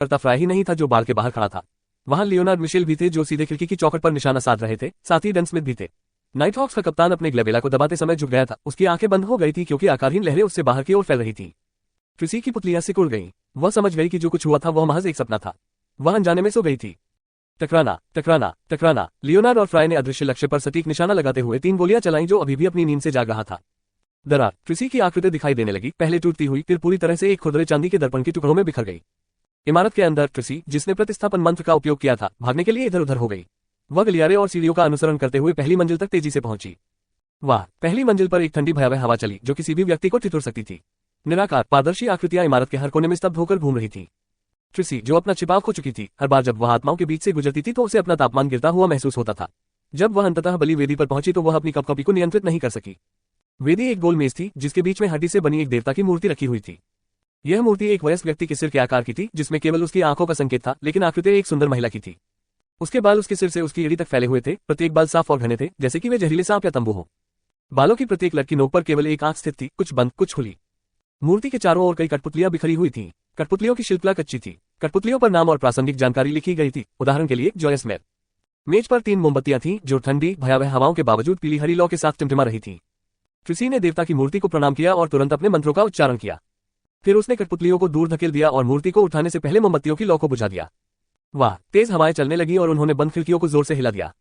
करता फ्राई ही नहीं था जो बार के बाहर खड़ा था। वहां लियोनार्ड मिशेल भी थे जो सीधे खिड़की की चौखट पर निशाना साध रहे थे, साथ ही डन स्मिथ भी थे। नाइटहॉक्स का कप्तान अपने ग्लेबेला को दबाते समय झुक गया था। उसकी आंखें बंद हो गई थी क्योंकि आकारहीन लहरें उससे बाहर की ओर फैल रही थी। ट्रिसी की पुतलियां सिकुड़ गईं। वह समझ गई कि जो कुछ हुआ था वह महज एक सपना था। वह अनजाने में सो गई थी। टकराना, टकराना, टकराना। लियोनार्ड और फ्राई ने अदृश्य लक्ष्य पर सटीक निशाना लगाते हुए 3 गोलियां चलाईं जो अभी भी अपनी नींद से जाग रहा था। दरार ट्रिसी की आकृति दिखाई देने लगी, पहले टूटती हुई फिर पूरी तरह से एक खुरदरे चांदी के दर्पण के टुकड़ों में बिखर गई। इमारत के अंदर ट्रिसी, जिसने प्रतिस्थापन मंत्र का उपयोग किया था, भागने के लिए इधर उधर हो गई। वह गलियारे और सीढ़ियों का अनुसरण करते हुए पहली मंजिल तक तेजी से पहुंची। वाह, पहली मंजिल पर एक ठंडी भयावह हवा चली जो किसी भी व्यक्ति को ठिठुर सकती थी। निराकार पारदर्शी आकृतियां इमारत के हर कोने में स्तब्ध होकर घूम रही थीं। ट्रिसी, जो अपना छिपाव खो चुकी थी, हर बार जब वह आत्माओं के बीच से गुजरती थी तो उसे अपना तापमान गिरता हुआ महसूस होता था। जब वह अंततः बलि वेदी पर पहुंची तो वह अपनी कपकपी को नियंत्रित नहीं कर सकी। वेदी एक गोल मेज थी जिसके बीच में हड्डी से बनी एक देवता की मूर्ति रखी हुई थी। यह मूर्ति एक वयस्क व्यक्ति के सिर के आकार की थी, जिसमें केवल उसकी आंखों का संकेत था, लेकिन आकृति एक सुंदर महिला की थी। उसके बाल उसके सिर से उसकी एड़ी तक फैले हुए थे, प्रत्येक बाल साफ और घने थे, जैसे कि वे जहरीले सांप या तंबू हो। बालों की प्रत्येक लट की नोक पर केवल एक आंख स्थित थी, कुछ बंद कुछ खुली। मूर्ति के चारों ओर कई कठपुतलियां बिखरी हुई थीं। कठपुतलियों की शिल्पकला कच्ची थी। कठपुतलियों पर नाम और प्रासंगिक जानकारी लिखी गई थी, उदाहरण के लिए जॉयस मेयर। मेज पर 3 मोमबत्तियां थीं जो ठंडी भयावह हवाओं के बावजूद पीली हरी लौ के साथ टिमटिमा रही थीं। ट्रिसी ने देवता की मूर्ति को प्रणाम किया और तुरंत अपने मंत्रों का उच्चारण किया। फिर उसने कठपुतलियों को दूर धकेल दिया और मूर्ति को उठाने से पहले मोमबत्तियों की लौ को बुझा दिया। वाह, तेज हवाएं चलने लगी और उन्होंने बंद खिड़कियों को जोर से हिला दिया।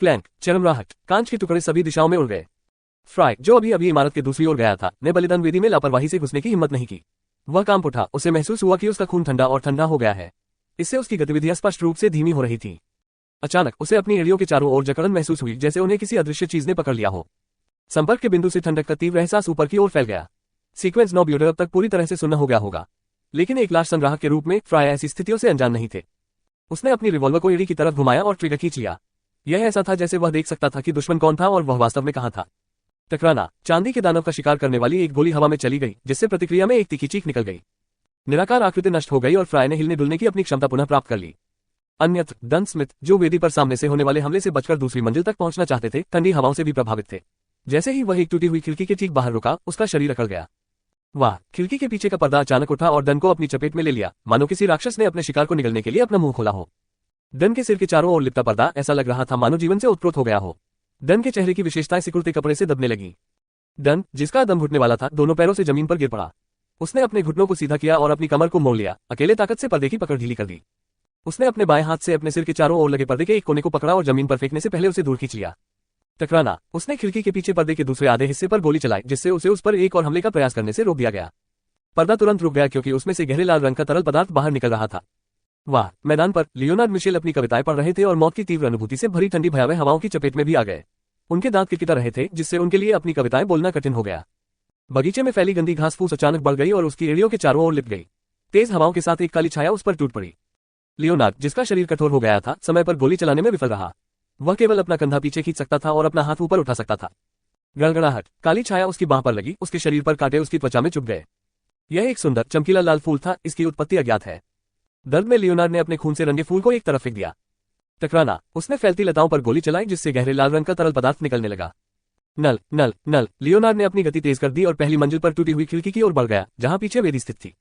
क्लैंक, चरमराहट, कांच के टुकड़े सभी दिशाओं में उड़ गए। फ्राई, जो अभी अभी इमारत के दूसरी ओर गया था, ने बलिदान वेदी में लापरवाही से घुसने की हिम्मत नहीं की। वह कांप उठा, उसे महसूस हुआ कि उसका खून ठंडा और ठंडा हो गया है। इससे उसकी गतिविधियां स्पष्ट रूप से धीमी हो रही थीं। अचानक उसे अपनी एड़ियों के चारों ओर जकड़न महसूस हुई, जैसे उन्हें किसी अदृश्य चीज ने पकड़ लिया हो। संपर्क के बिंदु से ठंडक का तीव्र एहसास ऊपर की ओर फैल गया। सीक्वेंस 9 ब्यूडर अब तक पूरी तरह से सुन्न हो गया होगा, लेकिन एक लाश संग्राहक के रूप में फ्राई ऐसी स्थितियों से अनजान नहीं थे। उसने अपनी रिवॉल्वर को एड़ी की तरफ घुमाया और ट्रिगर खींच लिया। यह ऐसा था जैसे वह देख सकता था कि दुश्मन कौन था और वह वास्तव में कहां था। टकराना, चांदी के दानव का शिकार करने वाली एक गोली हवा में चली गई, जिससे प्रतिक्रिया में एक तीखी चीख निकल गई। निराकार आकृति नष्ट हो गई और फ्राई ने हिलने डुलने की अपनी क्षमता पुनः प्राप्त कर ली। अन्यत्र डन स्मिथ, जो वेदी पर सामने से होने वाले हमले से बचकर दूसरी मंजिल तक पहुंचना चाहते थे, ठंडी हवाओं से भी प्रभावित थे। जैसे ही वह एक टूटी हुई खिड़की के ठीक बाहर रुका, उसका शरीर अकड़ गया। वाह, खिड़की के पीछे का पर्दा अचानक उठा और डन को अपनी चपेट में ले लिया, मानो किसी राक्षस ने अपने शिकार को निगलने के लिए अपना मुंह खोला हो। डन के सिर के चारों ओर लिपटा पर्दा ऐसा लग रहा था मानो जीवन से उत्प्रोत हो गया हो। डन के चेहरे की विशेषताएं सिकुड़ते कपड़े से दबने लगी। डन, जिसका दम घुटने वाला था, दोनों पैरों से जमीन पर गिर पड़ा। उसने अपने घुटनों को सीधा किया और अपनी कमर को मोड़ लिया, अकेले ताकत से पर्दे की पकड़ ढीली कर दी। उसने अपने बाएं हाथ से अपने सिर के चारों ओर लगे पर्दे के एक कोने को पकड़ा और जमीन पर फेंकने से पहले उसे दूर खींच लिया। टकराना, उसने खिड़की के पीछे पर्दे के दूसरे आधे हिस्से पर गोली चलाई, जिससे उसे उस पर एक और हमले का प्रयास करने से रोक दिया गया। पर्दा तुरंत रुक गया क्योंकि उसमें से गहरे लाल रंग का तरल पदार्थ बाहर निकल रहा था। वाह, मैदान पर लियोनार्ड मिशेल अपनी कविताएं पढ़ रहे थे और मौत की तीव्र अनुभूति से भरी ठंडी भयावह हवाओं की चपेट में भी आ गए। उनके दांत किरकिटा रहे थे, जिससे उनके लिए अपनी कविताएं बोलना कठिन हो गया। बगीचे में फैली गंदी घास फूस अचानक बढ़ गई और उसकी एड़ियों के चारों ओर लिप गई। तेज हवाओं के साथ एक काली छाया उस पर टूट पड़ी। लियोनार्ड, जिसका शरीर कठोर हो गया था, समय पर गोली चलाने में विफल रहा। वह केवल अपना कंधा पीछे खींच सकता था और अपना हाथ ऊपर उठा सकता था। गड़गड़ाहट, काली छाया उसकी बांह पर लगी, उसके शरीर पर कांटे उसकी त्वचा में चुभ गए। यह एक सुंदर चमकीला लाल फूल था, इसकी उत्पत्ति अज्ञात है। दर्द में लियोनार्ड ने अपने खून से रंगे फूल को एक तरफ फेंक दिया। टकराना, उसने फैलती लताओं पर गोली चलाई, जिससे गहरे लाल रंग का तरल पदार्थ निकलने लगा। नल नल नल, लियोनार्ड ने अपनी गति तेज कर दी और पहली मंजिल पर टूटी हुई खिड़की की ओर बढ़ गया, जहां पीछे वेदी स्थित थी।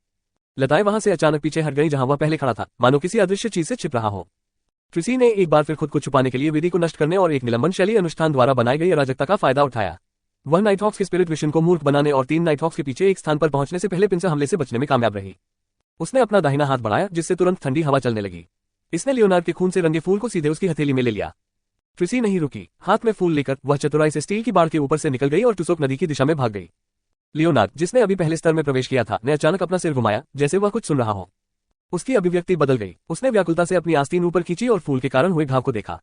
लताएं वहां से अचानक पीछे हट गईं जहां वह पहले खड़ा था, मानो किसी अदृश्य चीज से छिप रहा हो। ट्रिसी ने एक बार फिर खुद को छुपाने के लिए वेदी को नष्ट करने और एक निलंबन शैली अनुष्ठान द्वारा बनाई गई अराजकता का फायदा उठाया। वह नाइटहॉक्स के स्पिरिट विशन को मूर्ख बनाने और 3 नाइटहॉक्स के पीछे एक स्थान पर पहुंचने से पहले पिंजर हमले से बचने में कामयाब रही। उसने अपना दाहिना हाथ बढ़ाया, जिससे तुरंत ठंडी हवा चलने लगी। इसने लियोनार्ड के खून से रंगे फूल को सीधे उसकी हथेली में ले लिया। ट्रिसी नहीं रुकी। हाथ में फूल लेकर वह चतुराई से स्टील की बाड़ के ऊपर से निकल गई और टुसोक नदी की दिशा में भाग गई। लियोनार्ड, जिसने अभी पहले स्तर में प्रवेश किया था, ने अचानक अपना सिर घुमाया, जैसे वह कुछ सुन रहा हो। उसकी अभिव्यक्ति बदल गई। उसने व्याकुलता से अपनी आस्तीन ऊपर खींची और फूल के कारण हुए घाव को देखा।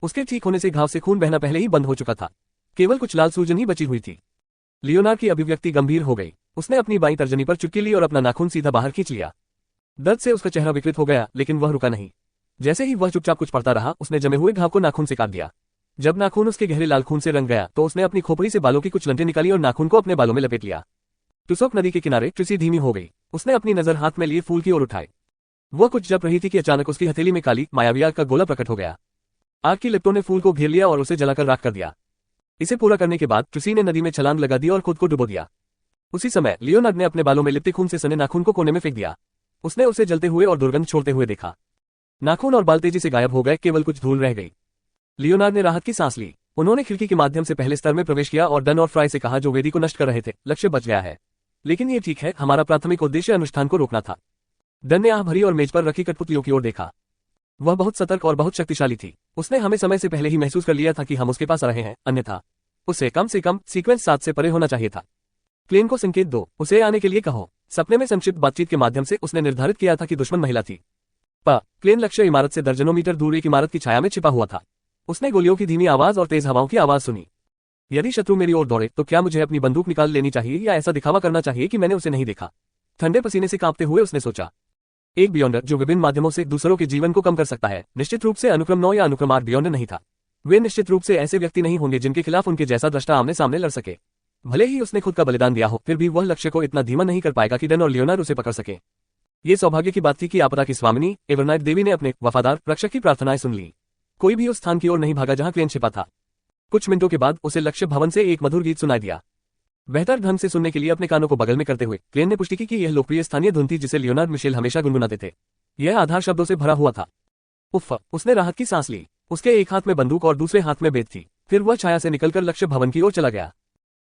उसके ठीक होने से घाव से खून बहना पहले ही बंद हो चुका था, केवल कुछ लाल सूजन ही बची हुई थी। लियोनार्ड की अभिव्यक्ति गंभीर हो गई। उसने अपनी बाईं तर्जनी पर चुटकी ली और अपना नाखून सीधा बाहर खींच लिया। दर्द से उसका चेहरा विकृत हो गया, लेकिन वह रुका नहीं। जैसे ही वह चुपचाप कुछ पढ़ता रहा, उसने जमे हुए घाव को नाखून से काट दिया। जब नाखून उसके गहरे लाल खून से रंग गया तो उसने अपनी खोपड़ी से बालों की कुछ लंटें निकाली और नाखून को अपने बालों में लपेट लिया। टुसोक नदी के किनारे ट्रिसी धीमी हो गई। उसने अपनी नजर हाथ में लिए फूल की ओर उठाई। वह कुछ जप रही थी कि अचानक उसकी हथेली में काली मायावी आग का गोला प्रकट हो गया। आग की लिपटों ने फूल को घेर लिया और उसे जलाकर राख कर दिया। इसे पूरा करने के बाद ट्रिसी ने नदी में छलांग लगा दी और खुद को डुबो दिया। उसी समय लियोनार्ड ने अपने बालों में लिपटे खून से सने नाखून को कोने में फेंक दिया। उसने उसे जलते हुए और दुर्गंध छोड़ते हुए देखा। नाखून और बाल तेजी से गायब हो गए, केवल कुछ धूल रह गई। लियोनार्ड ने राहत की सांस ली। उन्होंने खिड़की के माध्यम से पहले स्तर में प्रवेश किया और डन और फ्राई से कहा, जो वेदी को नष्ट कर रहे थे, लक्ष्य बच गया है। लेकिन ये ठीक है, हमारा प्राथमिक उद्देश्य अनुष्ठान को रोकना था। डन ने आह भरी और मेज पर रखी कठपुतलियों की ओर देखा। वह बहुत सतर्क और बहुत शक्तिशाली थी। उसने हमें समय से पहले ही महसूस कर लिया था कि हम उसके पास आ रहे हैं, अन्यथा उसे कम से कम सीक्वेंस 7 से परे होना चाहिए था। क्लेन को संकेत दो, उसे आने के लिए कहो। सपने में संक्षिप्त बातचीत के माध्यम से उसने निर्धारित किया था कि दुश्मन महिला थी। क्लेन लक्ष्य इमारत से दर्जनों मीटर दूर एक इमारत की छाया में छिपा हुआ था। उसने गोलियों की धीमी आवाज और तेज हवाओं की आवाज सुनी। यदि शत्रु मेरी ओर दौड़े तो क्या मुझे अपनी बंदूक निकाल लेनी चाहिए या ऐसा दिखावा करना चाहिए कि मैंने उसे नहीं देखा? ठंडे पसीने से कांपते हुए उसने सोचा। एक बियॉन्डर जो विभिन्न माध्यमों से दूसरों के जीवन को कम कर सकता है, निश्चित रूप से अनुक्रम 9 या अनुक्रम 8 बियॉन्डर नहीं था। वे निश्चित रूप से ऐसे व्यक्ति नहीं होंगे जिनके खिलाफ उनके जैसा दृष्टा आमने सामने लड़ सके। भले ही उसने खुद का बलिदान दिया हो, फिर भी वह लक्ष्य को इतना धीमा नहीं कर पाएगा कि डन और लियोनार्ड उसे पकड़ सके। ये सौभाग्य की बात थी कि आपदा की स्वामिनी एवरनाइट देवी ने अपने वफादार रक्षक की प्रार्थनाएं सुन ली। कोई भी उस स्थान की ओर नहीं भागा जहां क्लेन छिपा था। कुछ मिनटों के बाद उसे लक्ष्य भवन से एक मधुर गीत सुनाई दिया। बेहतर ढंग से सुनने के लिए अपने कानों को बगल में करते हुए क्लेन ने पुष्टि की कि यह लोकप्रिय स्थानीय धुन थी जिसे लियोनार्ड मिशेल हमेशा गुनगुनाते थे। यह आधार शब्दों से भरा हुआ था। उफ़, उसने राहत की सांस ली। उसके एक हाथ में बंदूक और दूसरे हाथ में बेत थी। फिर वह छाया से निकलकर लक्ष्य भवन की ओर चला गया।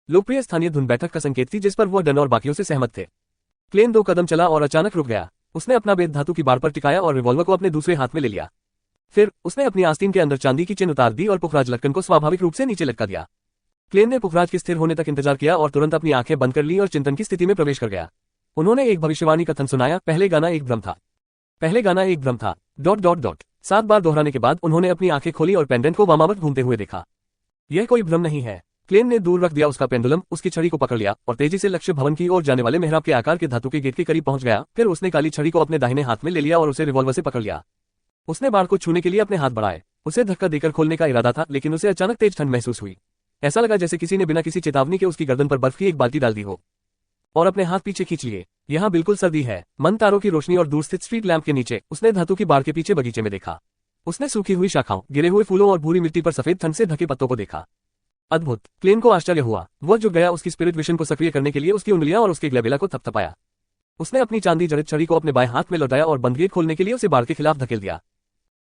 लोकप्रिय स्थानीय धुन बैठक का संकेत थी जिस पर वह डन और बाकियों से सहमत थे। क्लेन 2 कदम चला और अचानक रुक गया। उसने अपना बेत धातु की बाड़ पर टिकाया और रिवॉल्वर को अपने दूसरे हाथ में ले लिया। फिर उसने अपनी आस्तीन के अंदर चांदी की चेन उतार दी और पुखराज लटकन को स्वाभाविक रूप से नीचे लटका दिया। क्लेन ने पुखराज के स्थिर होने तक इंतजार किया और तुरंत अपनी आंखें बंद कर ली और चिंतन की स्थिति में प्रवेश कर गया। उन्होंने एक भविष्यवाणी कथन सुनाया, पहले गाना एक भ्रम था। पहले गाना एक भ्रम था... 7 बार दोहराने के बाद उन्होंने अपनी आंखें खोली और पेंडेंट को वामावर्त घूमते हुए देखा। यह कोई भ्रम नहीं है। क्लेन ने दूर रख दिया उसका पेंडुलम, उसकी छड़ी को पकड़ लिया और तेजी से लक्ष्य भवन की ओर जाने वाले मेहराब के आकार के धातु के गेट के करीब पहुंच गया। फिर उसने काली छड़ी को अपने दाहिने हाथ में ले लिया और उसे रिवॉल्वर से पकड़ लिया। उसने बाड़ को छूने के लिए अपने हाथ बढ़ाए। उसे धक्का देकर खोलने का इरादा था, लेकिन उसे अचानक तेज ठंड महसूस हुई। ऐसा लगा जैसे किसी ने बिना किसी चेतावनी के उसकी गर्दन पर बर्फ की एक बाल्टी डाल दी हो और अपने हाथ पीछे खींच लिए। यहाँ बिल्कुल सर्दी है। मंद तारों की रोशनी और दूर स्थित स्ट्रीट लैंप के नीचे उसने धातु की बाड़ के पीछे बगीचे में देखा। उसने सूखी हुई शाखाओं, गिरे हुए फूलों और भूरी मिट्टी पर सफेद ठंड से ढके पत्तों को देखा। अद्भुत! क्लेन को आश्चर्य हुआ। वह झुक गया, उसकी स्पिरिट विशन को सक्रिय करने के लिए उसकी उंगलियां और उसके ग्लैबेला को थपथपाया। उसने अपनी चांदी जड़ित छड़ी को अपने बाएं हाथ में लौटाया और बंद गेट खोलने के लिए उसे बाड़ के खिलाफ धकेल दिया।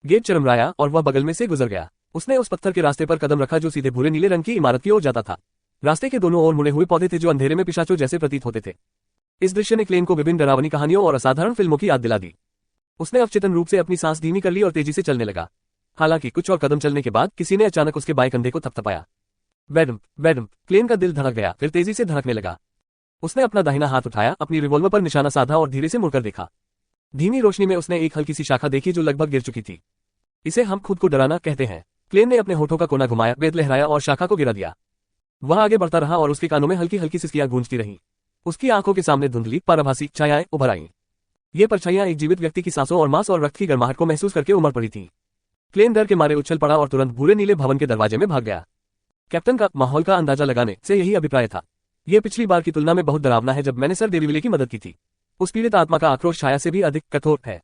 गेट चरमराया और वह बगल में से गुजर गया। उसने उस पत्थर के रास्ते पर कदम रखा जो सीधे भूरे नीले रंग की इमारत की ओर जाता था। रास्ते के दोनों ओर मुड़े हुए पौधे थे जो अंधेरे में पिशाचों जैसे प्रतीत होते थे। इस दृश्य ने क्लेन को विभिन्न डरावनी कहानियों और असाधारण फिल्मों की याद दिला दी। उसने अवचेतन रूप से अपनी सांस धीमी कर ली और तेजी से चलने लगा। हालांकि कुछ और कदम चलने के बाद किसी ने अचानक उसके बाएं कंधे को थपथपाया। बैडम! क्लेन का दिल धड़क गया, फिर तेजी से धड़कने लगा। उसने अपना दाहिना हाथ उठाया, अपनी रिवॉल्वर पर निशाना साधा और धीरे से मुड़कर देखा। धीमी रोशनी में उसने एक हल्की सी शाखा देखी जो लगभग गिर चुकी थी। इसे हम खुद को डराना कहते हैं। क्लेन ने अपने होठों का कोना घुमाया, बेत लहराया और शाखा को गिरा दिया। वह आगे बढ़ता रहा और उसके कानों में हल्की हल्की सिसकियां गूंजती रहीं। उसकी आंखों के सामने धुंधली पराभासी छायाएं उभर आईं। ये परछाइयां एक जीवित व्यक्ति की सांसों और मांस और रक्त की गर्माहट को महसूस करके उमड़ पड़ी थीं। क्लेन डर के मारे उछल पड़ा और तुरंत भूरे नीले भवन के दरवाजे में भाग गया। कैप्टन का माहौल का अंदाजा लगाने से यही अभिप्राय था। यह पिछली बार की तुलना में बहुत डरावना है जब मैंने सर डेविविले की मदद की थी। उस पीड़ित आत्मा का आक्रोश छाया से भी अधिक कठोर है।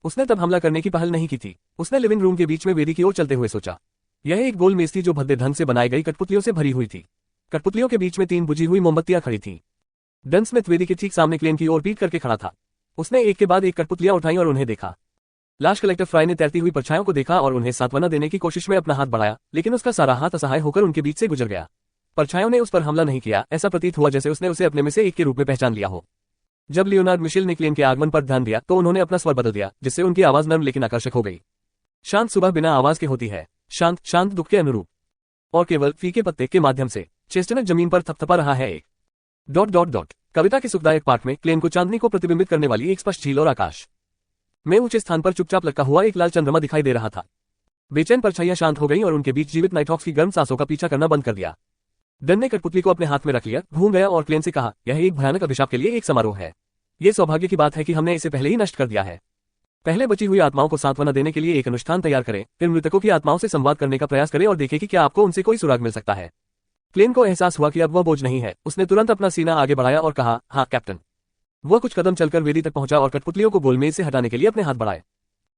उसने तब हमला करने की पहल नहीं की थी। उसने लिविंग रूम के बीच में वेदी की ओर चलते हुए सोचा। यह एक गोल मेज थी जो भद्दे ढंग से बनाई गई कठपुतलियों से भरी हुई थी। कठपुतलियों के बीच में 3 बुझी हुई मोमबत्तियां खड़ी थीं। डन स्मिथ वेदी के ठीक सामने क्लेन की ओर पीट करके खड़ा था। उसने एक के बाद एक कठपुतलियां उठाई और उन्हें देखा। लाश कलेक्टर फ्राई ने तैरती हुई परछाइयों को देखा और उन्हें सांत्वना देने की कोशिश में अपना हाथ बढ़ाया, लेकिन उसका सारा हाथ असहाय होकर उनके बीच से गुजर गया। परछाइयों ने उस पर हमला नहीं किया। ऐसा प्रतीत हुआ जैसे उसने उसे अपने में से एक के रूप में पहचान लिया हो। जब लियोनार्ड मिशेल ने क्लेन के आगमन पर ध्यान दिया तो उन्होंने अपना स्वर बदल दिया, जिससे उनकी आवाज नर्म लेकिन आकर्षक हो गई। शांत सुबह बिना आवाज के होती है, शांत दुख के अनुरूप, और केवल फीके पत्ते के माध्यम से चेस्टनट जमीन पर थपथपा रहा है। एक... कविता के सुखदायक पाठ में क्लेन को चांदनी को प्रतिबिंबित करने वाली एक स्पष्ट झील और आकाश में ऊंचे स्थान पर चुपचाप लटका हुआ एक लाल चंद्रमा दिखाई दे रहा था। बेचैन परछाइयां शांत हो गईं और उनके बीच जीवित नाइटहॉक्स की गर्म सांसों का पीछा करना बंद कर दिया। डन ने कठपुतली को अपने हाथ में रख लिया, घूम गया और क्लेन से कहा, यह एक भयानक अभिशाप के लिए एक समारोह है। ये सौभाग्य की बात है कि हमने इसे पहले ही नष्ट कर दिया है। पहले बची हुई आत्माओं को सांत्वना देने के लिए एक अनुष्ठान तैयार करें, फिर मृतकों की आत्माओं से संवाद करने का प्रयास करें और देखें कि क्या आपको उनसे कोई सुराग मिल सकता है। क्लेन को एहसास हुआ कि अब वह बोझ नहीं है। उसने तुरंत अपना सीना आगे बढ़ाया और कहा, हाँ कैप्टन। वह कुछ कदम चलकर वेदी तक पहुंचा और कठपुतलियों को गोलमेज से हटाने के लिए अपने हाथ बढ़ाए।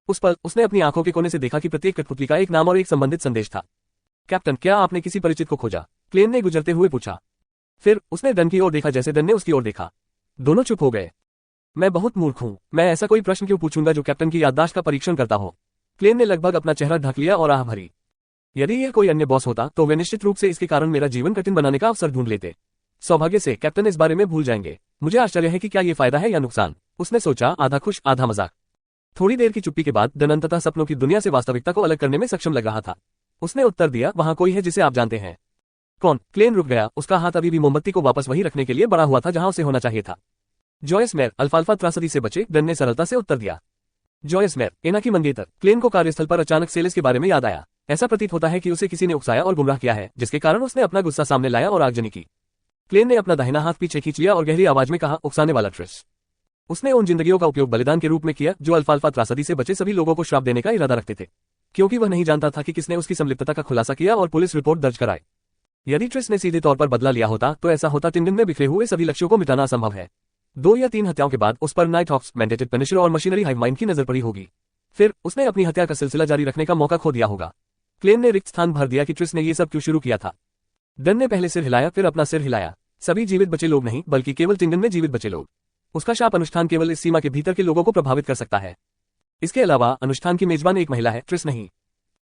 उस पल उसने अपनी आंखों के कोने से देखा कि प्रत्येक कठपुतली का एक नाम और एक संबंधित संदेश था। कैप्टन, क्या आपने किसी परिचित को खोजा? क्लेन ने गुजरते हुए पूछा। फिर उसने डन की ओर देखा जैसे डन ने उसकी ओर देखा। दोनों चुप हो गए। मैं बहुत मूर्ख हूँ, मैं ऐसा कोई प्रश्न क्यों पूछूंगा जो कैप्टन की याददाश्त का परीक्षण करता हो। क्लेन ने लगभग अपना चेहरा ढक लिया और आह भरी। यदि यह कोई अन्य बॉस होता तो वे निश्चित रूप से इसके कारण मेरा जीवन कठिन बनाने का अवसर ढूंढ लेते। सौभाग्य से कैप्टन इस बारे में भूल जाएंगे। मुझे आश्चर्य है कि क्या ये फायदा है या नुकसान, उसने सोचा, आधा खुश आधा मजाक। थोड़ी देर की चुप्पी के बाद डन अंततः सपनों की दुनिया से वास्तविकता को अलग करने में सक्षम लग रहा था। उसने उत्तर दिया, वहां कोई है जिसे आप जानते हैं। कौन? क्लेन रुक गया, उसका हाथ अभी भी मोमबत्ती को वापस वही रखने के लिए बढ़ा हुआ था जहां उसे होना चाहिए था। जॉयस मेयर, अल्फाल्फा त्रासदी से बचे, डन ने सरलता से उत्तर दिया। जॉयस मेयर, एनाकी मंगेतर। क्लेन को कार्यस्थल पर अचानक सेलिस के बारे में याद आया। ऐसा प्रतीत होता है कि उसे किसी ने उकसाया और गुमराह किया है, जिसके कारण उसने अपना गुस्सा सामने लाया और आगजनी की। क्लेन ने अपना दाहिना हाथ पीछे खींच लिया और गहरी आवाज में कहा, उकसाने वाला ट्रिस। उसने उन जिंदगियों का उपयोग बलिदान के रूप में किया जो अल्फाल्फा त्रासदी से बचे सभी लोगों को श्राप देने का इरादा रखते थे, क्योंकि वह नहीं जानता था कि किसने उसकी संलिप्तता का खुलासा किया और पुलिस रिपोर्ट दर्ज कराई। यदि ट्रिस ने सीधे तौर पर बदला लिया होता तो ऐसा होता, टिंडन में बिखरे हुए सभी लक्ष्यों को मिटाना असंभव है। 2 या 3 हत्याओं के बाद उस पर नाइटहॉक्स, मैंडेटेड पनिशर और मशीनरी हाइव माइंड की नजर पड़ी होगी। फिर उसने अपनी हत्या का सिलसिला जारी रखने का मौका खो दिया होगा। क्लेन ने रिक्त स्थान भर दिया कि ट्रिस ने ये सब क्यों शुरू किया था। डन ने पहले सिर हिलाया, फिर अपना सिर हिलाया। सभी जीवित बचे लोग नहीं, बल्कि केवल टिंडन में जीवित बचे लोग। उसका शाप अनुष्ठान केवल इस सीमा के भीतर के लोगों को प्रभावित कर सकता है। इसके अलावा अनुष्ठान की मेजबान एक महिला है, ट्रिस नहीं।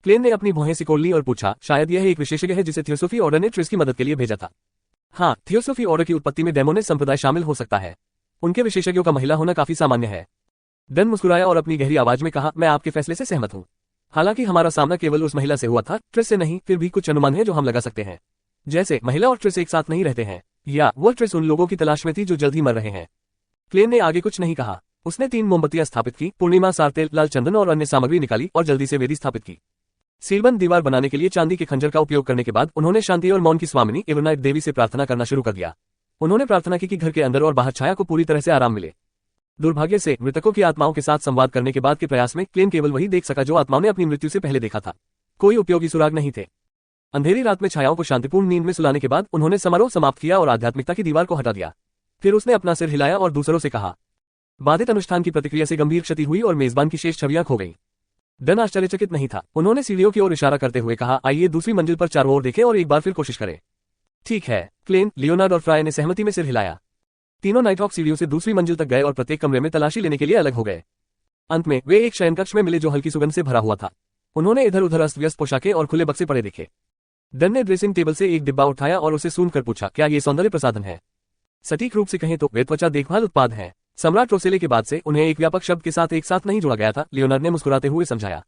क्लेन ने अपनी भौहें सिकोड़ ली और पूछा, शायद यह एक विशेषज्ञ है जिसे थियोसोफी ऑर्डर ने ट्रिस की मदद के लिए भेजा था। हाँ, थियोसोफी ऑर्डर की उत्पत्ति में डेमोनिस्ट संप्रदाय शामिल हो सकता है। उनके विशेषज्ञों का महिला होना काफी सामान्य है। डन मुस्कुराया और अपनी गहरी आवाज में कहा, मैं आपके फैसले से सहमत हूँ। हालांकि हमारा सामना केवल उस महिला से हुआ था, ट्रिस से नहीं, फिर भी कुछ अनुमान है जो हम लगा सकते हैं। जैसे महिला और ट्रिस एक साथ नहीं रहते हैं, या वो ट्रिस उन लोगों की तलाश में थी जो जल्द ही मर रहे हैं। क्लेन ने आगे कुछ नहीं कहा। उसने 3 मोमबत्तियां स्थापित की, पूर्णिमा, सारतेल, लाल चंदन और अन्य सामग्री निकाली और जल्दी से वेदी स्थापित की। सीलबंद दीवार बनाने के लिए चांदी के खंजर का उपयोग करने के बाद उन्होंने शांति और मौन की स्वामिनी एवरनाइट देवी से प्रार्थना करना शुरू कर दिया। उन्होंने प्रार्थना की कि घर के अंदर और बाहर छाया को पूरी तरह से आराम मिले। दुर्भाग्य से मृतकों की आत्माओं के साथ संवाद करने के बाद के प्रयास में क्लेन केवल वही देख सका जो आत्माओं ने अपनी मृत्यु से पहले देखा था। कोई उपयोगी सुराग नहीं थे। अंधेरी रात में छायाओं को शांतिपूर्ण नींद में सुलाने के बाद उन्होंने समारोह समाप्त किया और आध्यात्मिकता की दीवार को हटा दिया। फिर उसने अपना सिर हिलाया और दूसरों से कहा। बाधित अनुष्ठान की प्रतिक्रिया से गंभीर क्षति हुई और मेजबान की शेष छवियां खो गईं। डन आश्चर्यचकित नहीं था। उन्होंने सीढ़ियों की ओर इशारा करते हुए कहा, आइए दूसरी मंजिल पर चारों ओर देखें और एक बार फिर कोशिश करें। ठीक है। क्लेन, लियोनार्ड और फ्राय ने सहमति में सिर हिलाया। तीनों नाइटहॉक सीढ़ियों से दूसरी मंजिल तक गए और प्रत्येक कमरे में तलाशी लेने के लिए अलग हो गए। अंत में वे एक शयनकक्ष में मिले जो हल्की सुगंध से भरा हुआ था। उन्होंने इधर उधर अस्त व्यस्त पोशाकें और खुले बक्से पड़े देखे। डन ने ड्रेसिंग टेबल से एक डिब्बा उठाया और उसे सूंघकर पूछा, क्या ये सौंदर्य प्रसाधन है? सटीक रूप से कहें तो वे त्वचा देखभाल उत्पाद हैं। सम्राट रोसेले के बाद से उन्हें एक व्यापक शब्द के साथ एक साथ नहीं जोड़ा गया था, लियोनार्ड ने मुस्कुराते हुए समझाया।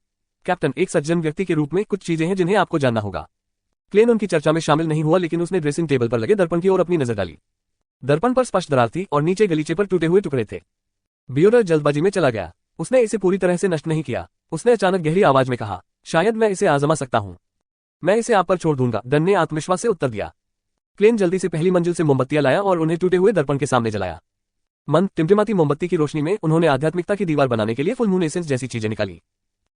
कैप्टन, एक सज्जन व्यक्ति के रूप में कुछ चीजें हैं जिन्हें आपको जानना होगा। क्लेन उनकी चर्चा में शामिल नहीं हुआ, लेकिन उसने ड्रेसिंग टेबल पर लगे दर्पण की ओर अपनी नजर डाली। दर्पण पर स्पष्ट दरार थी और नीचे गलीचे पर टूटे हुए टुकड़े थे। बियोडर जल्दबाजी में चला गया। उसने इसे पूरी तरह से नष्ट नहीं किया। उसने अचानक गहरी आवाज में कहा, शायद मैं इसे आजमा सकता हूं। मैं इसे आप पर छोड़ दूंगा, डन ने आत्मविश्वास से उत्तर दिया। क्लेन जल्दी से पहली मंजिल से मोमबत्तियां लाया और उन्हें टूटे हुए दर्पण के सामने जलाया। मंद टिमटिमाती मोमबत्ती की रोशनी में उन्होंने आध्यात्मिकता की दीवार बनाने के लिए फुल मून एसेंस जैसी चीजें निकाली।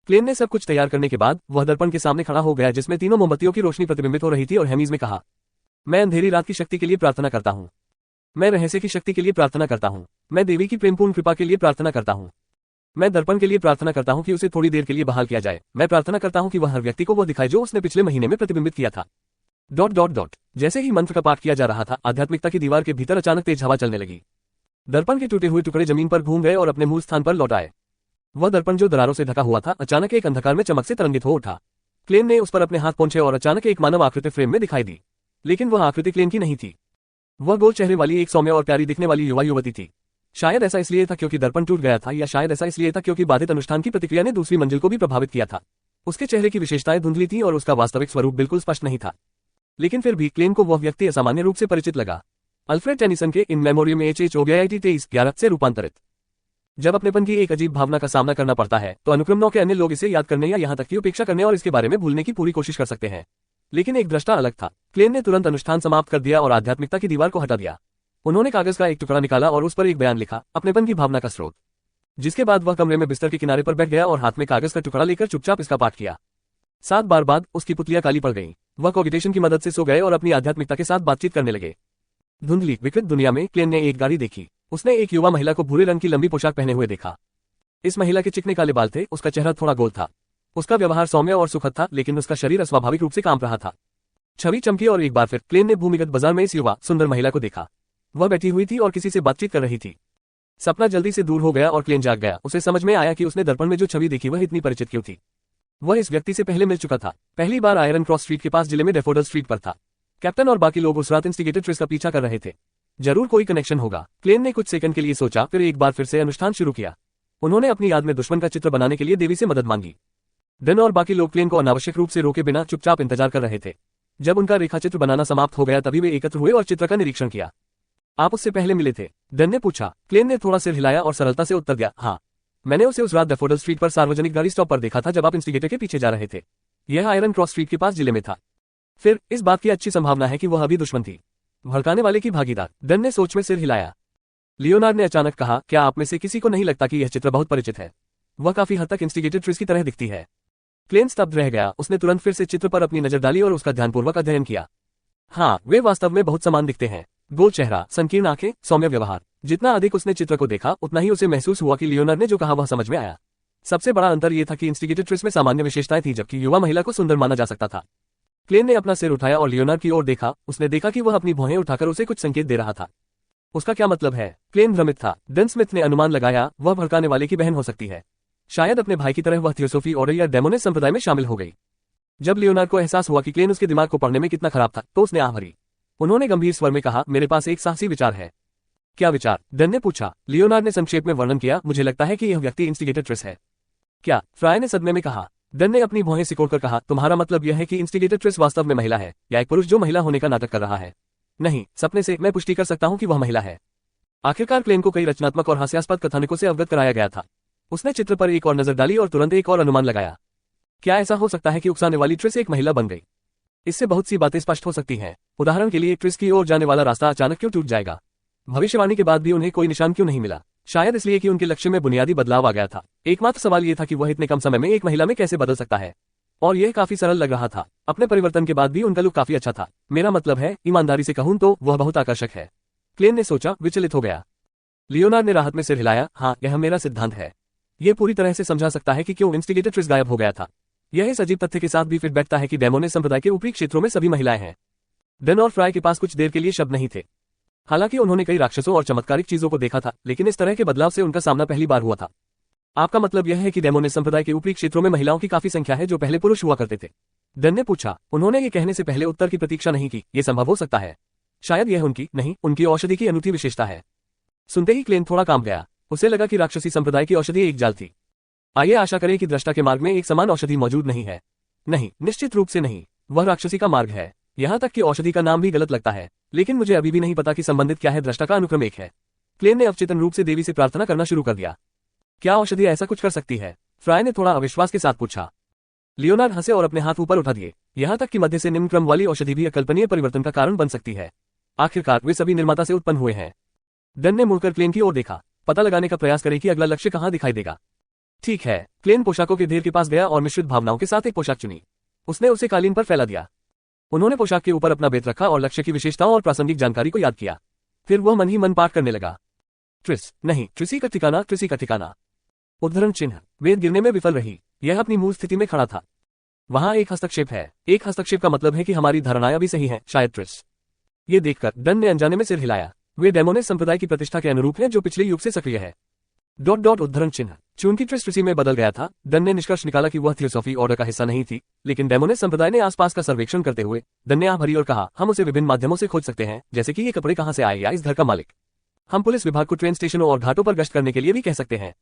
क्लेन ने सब कुछ तैयार करने के बाद वह दर्पण के सामने खड़ा हो गया जिसमें तीनों मोमबत्तियों की रोशनी प्रतिबिंबित हो रही थी और हेमीज में कहा, मैं अंधेरी रात की शक्ति के लिए प्रार्थना करता हूँ। मैं रहस्य की शक्ति के लिए प्रार्थना करता हूँ। मैं देवी की प्रेमपूर्ण कृपा के लिए प्रार्थना करता हूँ। मैं दर्पण के लिए प्रार्थना करता हूँ कि उसे थोड़ी देर के लिए बहाल किया जाए। मैं प्रार्थना करता हूँ कि वह हर व्यक्ति को वह दिखाए जो उसने पिछले महीने में प्रतिबिंबित किया था। ... जैसे ही मंत्र का पाठ किया जा रहा था, आध्यात्मिकता की दीवार के भीतर अचानक तेज हवा चलने लगी। दर्पण के टूटे हुए टुकड़े जमीन पर घूम गए और अपने मूल स्थान पर लौट आए। वह दर्पण जो दरारों से ढका हुआ था अचानक एक अंधकार में चमक से तरंगित हो उठा। क्लेन ने उस पर अपने हाथ पहुंचे और अचानक एक मानव आकृति फ्रेम में दिखाई दी, लेकिन वह आकृति क्लेन की नहीं थी। वह गोल चेहरे वाली एक सौम्य और प्यारी दिखने वाली युवा युवती थी। शायद ऐसा इसलिए था क्योंकि दर्पण टूट गया था, या शायद ऐसा इसलिए था क्योंकि बाधित अनुष्ठान की प्रतिक्रिया ने दूसरी मंजिल को भी प्रभावित किया था। उसके चेहरे की विशेषताएं धुंधली थी और उसका वास्तविक स्वरूप बिल्कुल स्पष्ट नहीं था, लेकिन फिर भी क्लेन को वह व्यक्ति असामान्य रूप से परिचित लगा। अल्फ्रेड टेनिसन के इन मेमोरियम HHOBIT 2311 से रूपांतरित। जब अपनेपन की एक अजीब भावना का सामना करना पड़ता है तो अनुक्रम 9 के अन्य लोग इसे याद करने या यहाँ तक कि उपेक्षा करने और इसके बारे में भूलने की पूरी कोशिश कर सकते हैं, लेकिन एक दृष्टा अलग था। क्लेन ने तुरंत अनुष्ठान समाप्त कर दिया और आध्यात्मिकता की दीवार को हटा दिया। उन्होंने कागज का एक टुकड़ा निकाला और उस पर एक बयान लिखा, अपनेपन की भावना का स्रोत। जिसके बाद वह कमरे में बिस्तर के किनारे पर बैठ गया और हाथ में कागज का टुकड़ा लेकर चुपचाप इसका पाठ किया। 7 बार बाद उसकी पुतलियां काली पड़ गईं। वह कोगिटेशन की मदद से सो गए और अपनी आध्यात्मिकता के साथ बातचीत करने लगे। धुंधली विकृत दुनिया में क्लेन ने एक गाड़ी देखी। उसने एक युवा महिला को भूरे रंग की लंबी पोशाक पहने हुए देखा। इस महिला के चिकने काले बाल थे, उसका चेहरा थोड़ा गोल था। उसका व्यवहार सौम्य और सुखद था, लेकिन उसका शरीर अस्वाभाविक रूप से कांप रहा था। छवि चमकी और एक बार फिर क्लेन ने भूमिगत बाजार में इस युवा सुंदर महिला को देखा। वह बैठी हुई थी और किसी से बातचीत कर रही थी। सपना जल्दी से दूर हो गया और क्लेन जाग गया। उसे समझ में आया कि उसने दर्पण में जो छवि देखी वह इतनी परिचित क्यों थी। वह इस व्यक्ति से पहले मिल चुका था। पहली बार आयरन क्रॉस स्ट्रीट के पास जिले में डैफोडिल स्ट्रीट पर था। कैप्टन और बाकी लोग उस रात इंस्टिगेटर ट्रिस का पीछा कर रहे थे। जरूर कोई कनेक्शन होगा। क्लेन ने कुछ सेकंड के लिए सोचा, फिर एक बार फिर से अनुष्ठान शुरू किया। उन्होंने अपनी याद में दुश्मन का चित्र बनाने के लिए देवी से मदद मांगी। डन और बाकी लोग क्लेन को अनावश्यक रूप से रोके बिना चुपचाप इंतजार कर रहे थे। जब उनका रेखाचित्र बनाना समाप्त हो गया तभी वे एकत्र हुए और चित्र का निरीक्षण किया। आप उससे पहले मिले थे? डन ने पूछा। क्लेन ने थोड़ा सिर हिलाया और सरलता से उत्तर दिया, हाँ, मैंने उसे उस रात डैफोडिल स्ट्रीट पर सार्वजनिक गाड़ी स्टॉप पर देखा था जब आप इंस्टिगेटर के पीछे जा रहे थे। यह आयरन क्रॉस स्ट्रीट के पास जिले में था। फिर इस बात की अच्छी संभावना है कि वह अभी दुश्मन थी, भड़काने वाले की भागीदार। डन ने सोच में सिर हिलाया। लियोनार्ड ने अचानक कहा, क्या आप में से किसी को नहीं लगता कि यह चित्र बहुत परिचित है? वह काफी हद तक इंस्टिगेटर ट्रिस की तरह दिखती है। क्लेन स्तब्ध रह गया। उसने तुरंत फिर से चित्र पर अपनी नजर डाली और उसका ध्यानपूर्वक अध्ययन किया। हाँ, वे वास्तव में बहुत समान दिखते हैं। गोल चेहरा, संकीर्ण आंखें, सौम्य व्यवहार। जितना अधिक उसने चित्र को देखा उतना ही उसे महसूस हुआ कि लियोनार्ड ने जो कहा वह समझ में आया। सबसे बड़ा अंतर यह था कि इंस्टिगेटर ट्रिस में सामान्य विशेषताएं थी जबकि युवा महिला को सुंदर माना जा सकता था। क्लेन ने अपना सिर उठाया और लियोनार्ड की ओर देखा। उसने देखा कि वह अपनी भौहें उठाकर उसे कुछ संकेत दे रहा था। उसका क्या मतलब है? क्लेन भ्रमित था। डन स्मिथ ने अनुमान लगाया, वह भड़काने वाले की बहन हो सकती है। शायद अपने भाई की तरह वह थियोसोफी ऑर्डर या डेमोनिस्ट संप्रदाय में शामिल हो गई। जब लियोनार्ड को एहसास हुआ कि क्लेन उसके दिमाग को पढ़ने में कितना खराब था तो उसने आह भरी। उन्होंने गंभीर स्वर में कहा, मेरे पास एक साहसी विचार है। क्या विचार? डन ने पूछा। लियोनार्ड ने संक्षेप में वर्णन किया, मुझे लगता है कि यह व्यक्ति इंस्टिगेटर ट्रिस है। क्या? फ्राय ने सदमे में कहा। डन ने अपनी भौहें सिकोड़कर कहा, तुम्हारा मतलब यह है कि इंस्टिगेटर ट्रिस वास्तव में महिला है या एक पुरुष जो महिला होने का नाटक कर रहा है? नहीं, सपने से मैं पुष्टि कर सकता हूं कि वह महिला है। आखिरकार क्लेन को कई रचनात्मक और हास्यास्पद कथानकों से अवगत कराया गया था। उसने चित्र पर एक और नजर डाली और तुरंत एक और अनुमान लगाया। क्या ऐसा हो सकता है कि उकसाने वाली ट्रिस एक महिला बन गई? इससे बहुत सी बातें स्पष्ट हो सकती हैं। उदाहरण के लिए, ट्रिस की ओर जाने वाला रास्ता अचानक क्यों टूट जाएगा? भविष्यवाणी के बाद भी उन्हें कोई निशान क्यों नहीं मिला? शायद इसलिए कि उनके लक्ष्य में बुनियादी बदलाव आ गया था। एकमात्र सवाल यह था कि वह इतने कम समय में एक महिला में कैसे बदल सकता है, और यह काफी सरल लग रहा था। अपने परिवर्तन के बाद भी उनका लुक काफी अच्छा था। मेरा मतलब है, ईमानदारी से कहूं तो वह बहुत आकर्षक है। क्लेन ने सोचा, विचलित हो गया। लियोनार्ड ने राहत में सिर हिलाया। हाँ, यह मेरा सिद्धांत है। यह पूरी तरह से समझा सकता है कि क्यों इंस्टिगेटर ट्रिस गायब हो गया था। यह इस अजीब तथ्य के साथ भी फिट बैठता है कि डेमोनिस्ट संप्रदाय के ऊपरी क्षेत्रों में सभी महिलाएं हैं। डन और फ्राय के पास कुछ देर के लिए शब्द नहीं थे। हालांकि उन्होंने कई राक्षसों और चमत्कारिक चीजों को देखा था, लेकिन इस तरह के बदलाव से उनका सामना पहली बार हुआ था। आपका मतलब यह है कि डेमोनिस्ट संप्रदाय के ऊपरी क्षेत्रों में महिलाओं की काफी संख्या है जो पहले पुरुष हुआ करते थे? डन ने पूछा। उन्होंने ये कहने से पहले उत्तर की प्रतीक्षा नहीं की। यह संभव हो सकता है। शायद यह उनकी औषधि की अनूठी विशेषता है। सुनते ही क्लेन थोड़ा कांप गया। उसे लगा कि राक्षसी संप्रदाय की औषधि एक जाल थी। आइए आशा करें कि दृष्टा के मार्ग में एक समान औषधि मौजूद नहीं है। नहीं, निश्चित रूप से नहीं। वह राक्षसी का मार्ग है। यहां तक कि औषधि का नाम भी गलत लगता है, लेकिन मुझे अभी भी नहीं पता कि संबंधित क्या है। दृष्टा का अनुक्रम एक है। क्लेन ने अवचेतन रूप से देवी से प्रार्थना करना शुरू कर दिया। क्या औषधि ऐसा कुछ कर सकती है? फ्राय ने थोड़ा अविश्वास के साथ पूछा। लियोनार्ड हंसे और अपने हाथ ऊपर उठा दिए। यहां तक कि मध्य से निम्न क्रम वाली औषधि भी अकल्पनीय परिवर्तन का कारण बन सकती है। आखिरकार वे सभी निर्माता से उत्पन्न हुए हैं। डन ने मुड़कर क्लेन की ओर देखा। पता लगाने का प्रयास करें कि अगला लक्ष्य कहां दिखाई देगा। ठीक है। क्लेन पोशाकों के ढेर के पास गया और मिश्रित भावनाओं के साथ एक पोशाक चुनी। उसने उसे कालीन पर फैला दिया। उन्होंने पोशाक के ऊपर अपना बेत रखा और लक्ष्य की विशेषताओं और प्रासंगिक जानकारी को याद किया। फिर वह मन ही मन पाठ करने लगा। ट्रिस नहीं, ट्रिसी का ठिकाना, ट्रिसी का ठिकाना। उद्धरण चिन्ह। वेद गिरने में विफल रही। यह अपनी मूल स्थिति में खड़ा था। वहां एक हस्तक्षेप है। एक हस्तक्षेप का मतलब है कि हमारी धारणाएं भी सही हैं, शायद ट्रिस। ये देखकर डन ने अनजाने में सिर हिलाया। वे डेमोनिस्ट संप्रदाय की प्रतिष्ठा के अनुरूप हैं जो पिछले युग से सक्रिय है। उद्धरण चिन्ह। चूंकि ट्रिस ट्रिसी में बदल गया था, डन ने निष्कर्ष निकाला कि वह थियोसॉफी ऑर्डर का हिस्सा नहीं थी। लेकिन डेमोनिस्ट संप्रदाय ने आसपास का सर्वेक्षण करते हुए डन ने आह भरी और कहा, हम उसे विभिन्न माध्यमों से खोज सकते हैं, जैसे कि ये कपड़े कहां से आए या इस घर का मालिक। हम पुलिस विभाग को ट्रेन स्टेशनों और घाटों पर गश्त करने के लिए भी कह सकते हैं।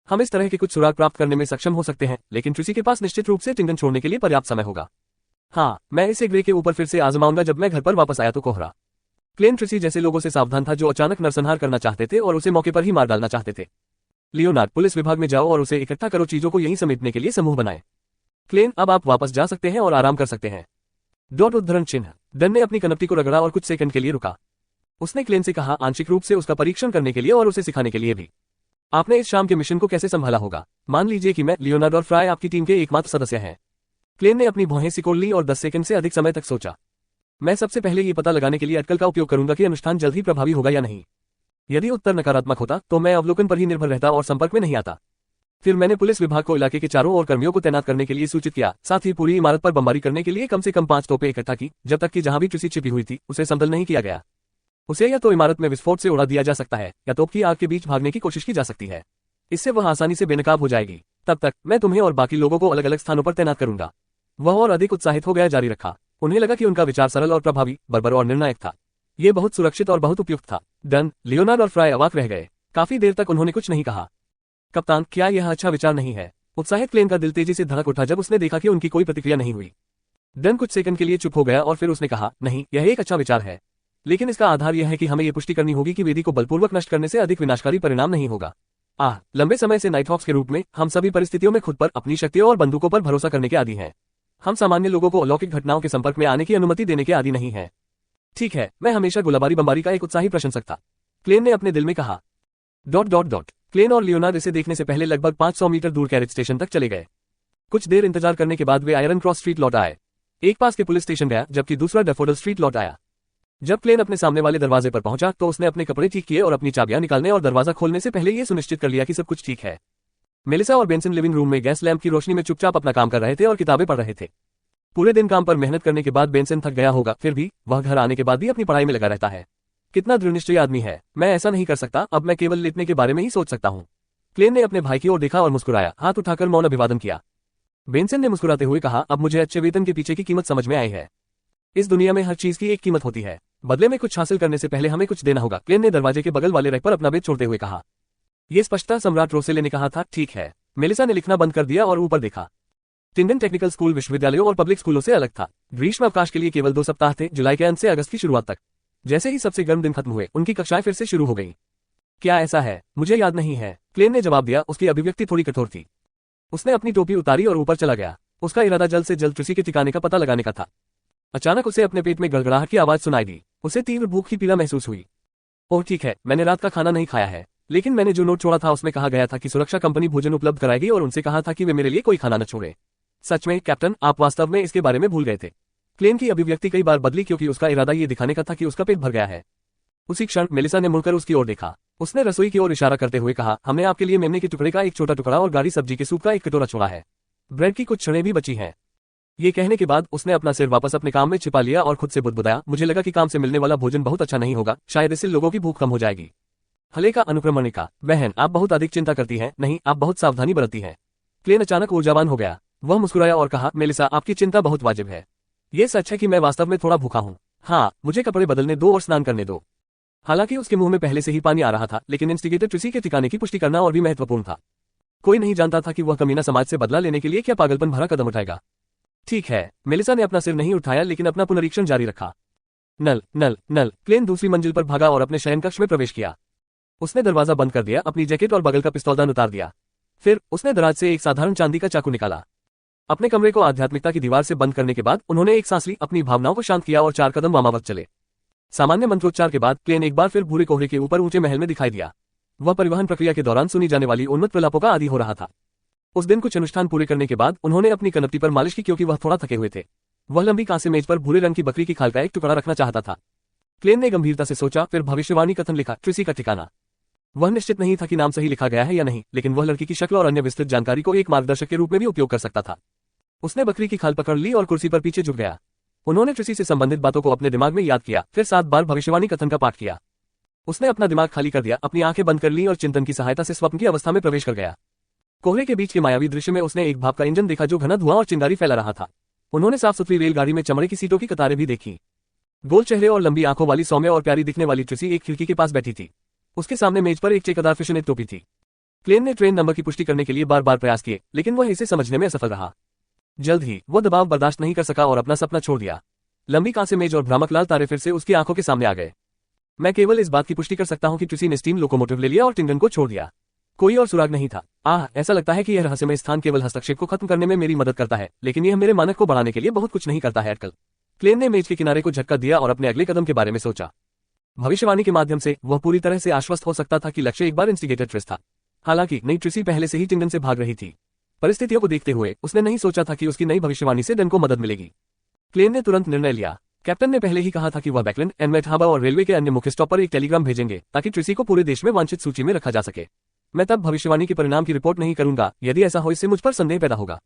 हम इस तरह के कुछ सुराग प्राप्त करने में सक्षम हो सकते हैं, लेकिन ट्रिसी के पास निश्चित रूप से टिंगन छोड़ने के लिए पर्याप्त समय होगा। हाँ, मैं इसे ग्रे के ऊपर फिर से आजमाऊंगा जब मैं घर पर वापस आया तो कोहरा। क्लेन ट्रिसी जैसे लोगों से सावधान था जो अचानक नरसंहार करना चाहते थे और उसे मौके पर ही मार डालना चाहते थे। लियोनार्ड, पुलिस विभाग में जाओ और उसे इकट्ठा करो, चीजों को यहीं समेटने के लिए समूह बनाए। क्लेन, अब आप वापस जा सकते हैं और आराम कर सकते हैं। उद्धरण चिन्ह। डन ने अपनी कनपटी को रगड़ा और कुछ सेकंड के लिए रुका। उसने क्लेन से कहा, आंशिक रूप से उसका परीक्षण करने के लिए और उसे सिखाने के लिए भी। आपने इस शाम के मिशन को कैसे संभाला होगा? मान लीजिए कि मैं, लियोनार्ड और फ्राय आपकी टीम के एकमात्र सदस्य हैं। क्लेन ने अपनी भौहें सिकोड़ ली और 10 सेकंड से अधिक समय तक सोचा। मैं सबसे पहले ये पता लगाने के लिए अटकल का उपयोग करूंगा कि अनुष्ठान जल्द ही प्रभावी होगा या नहीं। यदि उत्तर नकारात्मक होता तो मैं अवलोकन पर ही निर्भर रहता और संपर्क में नहीं आता। फिर मैंने पुलिस विभाग को इलाके के चारों ओर कर्मियों को तैनात करने के लिए सूचित किया। साथ ही पूरी इमारत पर बमबारी करने के लिए कम से कम 5 तोपें इकट्ठा की, जब तक कि जहां भी ट्रिसी छिपी हुई थी उसे समतल नहीं किया गया। उसे या तो इमारत में विस्फोट से उड़ा दिया जा सकता है या तोप की आग के बीच भागने की कोशिश की जा सकती है। इससे वह आसानी से बेनकाब हो जाएगी। तब तक मैं तुम्हें और बाकी लोगों को अलग अलग स्थानों पर तैनात करूंगा। वह और अधिक उत्साहित हो गया जारी रखा। उन्हें लगा कि उनका विचार सरल और प्रभावी, बर्बर और निर्णायक था। ये बहुत सुरक्षित और बहुत उपयुक्त था। डन, लियोनार्ड और फ्राई अवाक रह गए। काफी देर तक उन्होंने कुछ नहीं कहा। कप्तान, क्या यह अच्छा विचार नहीं है? उत्साहित क्लेन का दिल तेजी से धड़क उठा जब उसने देखा कि उनकी कोई प्रतिक्रिया नहीं हुई। डन कुछ सेकंड के लिए चुप हो गया और फिर उसने कहा, नहीं, यह एक अच्छा विचार है, लेकिन इसका आधार यह है कि हमें यह पुष्टि करनी होगी कि वेदी को बलपूर्वक नष्ट करने से अधिक विनाशकारी परिणाम नहीं होगा। लंबे समय से नाइटहॉक्स के रूप में हम सभी परिस्थितियों में खुद पर, अपनी शक्तियों और बंदूकों पर भरोसा करने के आदी हैं। हम सामान्य लोगों को अलौकिक घटनाओं के संपर्क में आने की अनुमति देने के आदी नहीं हैं। ठीक है, मैं हमेशा गोलाबारी बमबारी का एक उत्साही प्रशंसक था, क्लेन ने अपने दिल में कहा। क्लेन और लियोनार्ड इसे देखने से पहले लगभग 500 मीटर दूर कैरेज स्टेशन तक चले गए। कुछ देर इंतजार करने के बाद वे आयरन क्रॉस स्ट्रीट लौट आए। एक पास के पुलिस स्टेशन गया जबकि दूसरा डैफोडिल स्ट्रीट लौट आया। जब क्लेन अपने सामने वाले दरवाजे पर पहुंचा तो उसने अपने कपड़े ठीक किए और अपनी चाबियां निकालने और दरवाजा खोलने से पहले यह सुनिश्चित कर लिया कि सब कुछ ठीक है। मेलिसा और बेंसन लिविंग रूम में गैस लैंप की रोशनी में चुपचाप अपना काम कर रहे थे और किताबें पढ़ रहे थे। पूरे दिन काम पर मेहनत करने के बाद बेंसन थक गया होगा, फिर भी वह घर आने के बाद भी अपनी पढ़ाई में लगा रहता है। कितना दृढ़निश्चयी आदमी है। मैं ऐसा नहीं कर सकता, अब मैं केवल लेटने के बारे में ही सोच सकता हूँ। क्लेन ने अपने भाई की ओर देखा और मुस्कुराया, हाथ उठाकर मौन अभिवादन किया। बेंसन ने मुस्कुराते हुए कहा, अब मुझे अच्छे वेतन के पीछे की कीमत समझ में आई है। इस दुनिया में हर चीज की एक कीमत होती है। बदले में कुछ हासिल करने से पहले हमें कुछ देना होगा। क्लेन ने दरवाजे के बगल वाले रैक पर अपना बेग छोड़ते हुए कहा। यह स्पष्टता सम्राट रोसेले ने कहा था। ठीक है। मेलिसा ने लिखना बंद कर दिया और ऊपर देखा। टिंडन टेक्निकल स्कूल विश्वविद्यालयों और पब्लिक स्कूलों से अलग था। ग्रीष्म अवकाश के लिए केवल 2 सप्ताह थे, जुलाई के अंत से अगस्त की शुरुआत तक। जैसे ही सबसे गर्म दिन खत्म हुए, उनकी कक्षाएं फिर से शुरू हो गईं। क्या ऐसा है? मुझे याद नहीं है, क्लेन ने जवाब दिया। उसकी अभिव्यक्ति थोड़ी कठोर थी। उसने अपनी टोपी उतारी और ऊपर चला गया। उसका इरादा जल्द से जल्द ट्रिसी के ठिकाने का पता लगाने का था। अचानक उसे अपने पेट में गड़गड़ाहट की आवाज सुनाई दी। उसे तीव्र भूख की पीड़ा महसूस हुई। ओह ठीक है, मैंने रात का खाना नहीं खाया है, लेकिन मैंने जो नोट छोड़ा था उसमें कहा गया था कि सुरक्षा कंपनी भोजन उपलब्ध कराएगी और उनसे कहा था कि वे मेरे लिए कोई खाना न छोड़े। सच में कैप्टन, आप वास्तव में इसके बारे में भूल गए थे। क्लेन की अभिव्यक्ति कई बार बदली क्योंकि उसका इरादा ये दिखाने का था कि उसका पेट भर गया है। उसी क्षण मेलिसा ने मुड़कर उसकी ओर देखा। उसने रसोई की ओर इशारा करते हुए कहा, हमने आपके लिए मेमने के टुकड़े का एक छोटा टुकड़ा और गाढ़ी सब्जी के सूप का एक कटोरा छोड़ा है। ब्रेड की कुछ छड़ें भी बची हैं। ये कहने के बाद उसने अपना सिर वापस अपने काम में छिपा लिया और खुद से बुदबुदाया, मुझे लगा कि काम से मिलने वाला भोजन बहुत अच्छा नहीं होगा, शायद इससे लोगों की भूख कम हो जाएगी। हले का अनुक्रमणिका, बहन आप बहुत अधिक चिंता करती हैं, नहीं आप बहुत सावधानी बरतती हैं। क्लेन अचानक ऊर्जावान हो गया। वह मुस्कुराया और कहा, मेलिसा आपकी चिंता बहुत वाजिब है। ये सच है कि मैं वास्तव में थोड़ा भूखा हूँ। हाँ, मुझे कपड़े बदलने दो और स्नान करने दो। हालांकि उसके मुंह में पहले से ही पानी आ रहा था, लेकिन इंस्टिगेटर ट्रिसी के ठिकाने की पुष्टि करना और भी महत्वपूर्ण था। कोई नहीं जानता था कि वह कमीना समाज से बदला लेने के लिए क्या पागलपन भरा कदम उठाएगा। ठीक है। मेलिसा ने अपना सिर नहीं उठाया लेकिन अपना पुनरीक्षण जारी रखा। नल नल नल। क्लेन दूसरी मंजिल पर भागा और अपने शयन कक्ष में प्रवेश किया। उसने दरवाजा बंद कर दिया, अपनी जैकेट और बगल का पिस्तौलदान उतार दिया। फिर उसने दराज से एक साधारण चांदी का चाकू निकाला। अपने कमरे को आध्यात्मिकता की दीवार से बंद करने के बाद उन्होंने एक सांस ली, अपनी भावनाओं को शांत किया और 4 कदम वामावर्त चले। सामान्य मंत्रोच्चार के बाद क्लेन एक बार फिर भूरे कोहरे के ऊपर ऊंचे महल में दिखाई दिया। वह परिवहन प्रक्रिया के दौरान सुनी जाने वाली उन्मत्त प्रलापों का आदी हो रहा था। उस दिन कुछ अनुष्ठान पूरे करने के बाद उन्होंने अपनी कनपटी पर मालिश की क्योंकि वह थोड़ा थके हुए थे। वह लंबी कांसे मेज पर भूरे रंग की बकरी की खाल का एक टुकड़ा रखना चाहता था। क्लेन ने गंभीरता से सोचा, फिर भविष्यवाणी कथन लिखा, ट्रिसी का ठिकाना। वह निश्चित नहीं था कि नाम सही लिखा गया है या नहीं, लेकिन वह लड़की की शक्ल और अन्य विस्तृत जानकारी को एक मार्गदर्शक के रूप में भी उपयोग कर सकता था। उसने बकरी की खाल पकड़ ली और कुर्सी पर पीछे झुक गया। उन्होंने ट्रिसी से संबंधित बातों को अपने दिमाग में याद किया, फिर 7 बार भविष्यवाणी कथन का पाठ किया। उसने अपना दिमाग खाली कर दिया, अपनी आंखें बंद कर ली और चिंतन की सहायता से स्वप्न की अवस्था में प्रवेश कर गया। कोहरे के बीच के मायावी दृश्य में उसने एक भाप का इंजन देखा जो घना धुआं और चिंगारी फैला रहा था। उन्होंने साफ सुथरी रेलगाड़ी में चमड़े की सीटों की कतारें भी देखी। गोल चेहरे और लंबी आंखों वाली सौम्य और प्यारी दिखने वाली ट्रिसी एक खिड़की के पास बैठी थी। उसके सामने मेज पर एक चेकदार फिशनेट टोपी थी। क्लेन ने ट्रेन नंबर की पुष्टि करने के लिए बार बार प्रयास किए, लेकिन वह इसे समझने में असफल रहा। जल्द ही वह दबाव बर्दाश्त नहीं कर सका और अपना सपना छोड़ दिया। लंबी कांसे मेज और भ्रामक लाल तारे फिर से उसकी आंखों के सामने आ गए। मैं केवल इस बात की पुष्टि कर सकता हूं कि ट्रिसी ने स्टीम लोकोमोटिव ले लिया और टिंडन को छोड़ दिया। कोई और सुराग नहीं था। ऐसा लगता है कि यह रहस्यमय स्थान केवल हस्तक्षेप को खत्म करने में मेरी मदद करता है, लेकिन यह मेरे मानक को बढ़ाने के लिए बहुत कुछ नहीं करता है। अटकल। क्लेन ने मेज के किनारे को झटका दिया और अपने अगले कदम के बारे में सोचा। भविष्यवाणी के माध्यम से वह पूरी तरह से आश्वस्त हो सकता था कि लक्ष्य एक बार इंस्टिगेटर ट्रिस था। हालांकि नई ट्रिसी पहले से ही टिंडन से भाग रही थी। परिस्थितियों को देखते हुए उसने नहीं सोचा था कि उसकी नई भविष्यवाणी से डन को मदद मिलेगी। क्लेन ने तुरंत निर्णय लिया। कैप्टन ने पहले ही कहा था कि वह बैकलैंड, एनमेट हार्बर और रेलवे के अन्य मुख्य स्टॉप पर एक टेलीग्राम भेजेंगे ताकि ट्रिसी को पूरे देश में वांछित सूची में रखा जा सके। मैं तब भविष्यवाणी के परिणाम की रिपोर्ट नहीं करूंगा, यदि ऐसा हो इससे मुझ पर संदेह पैदा होगा।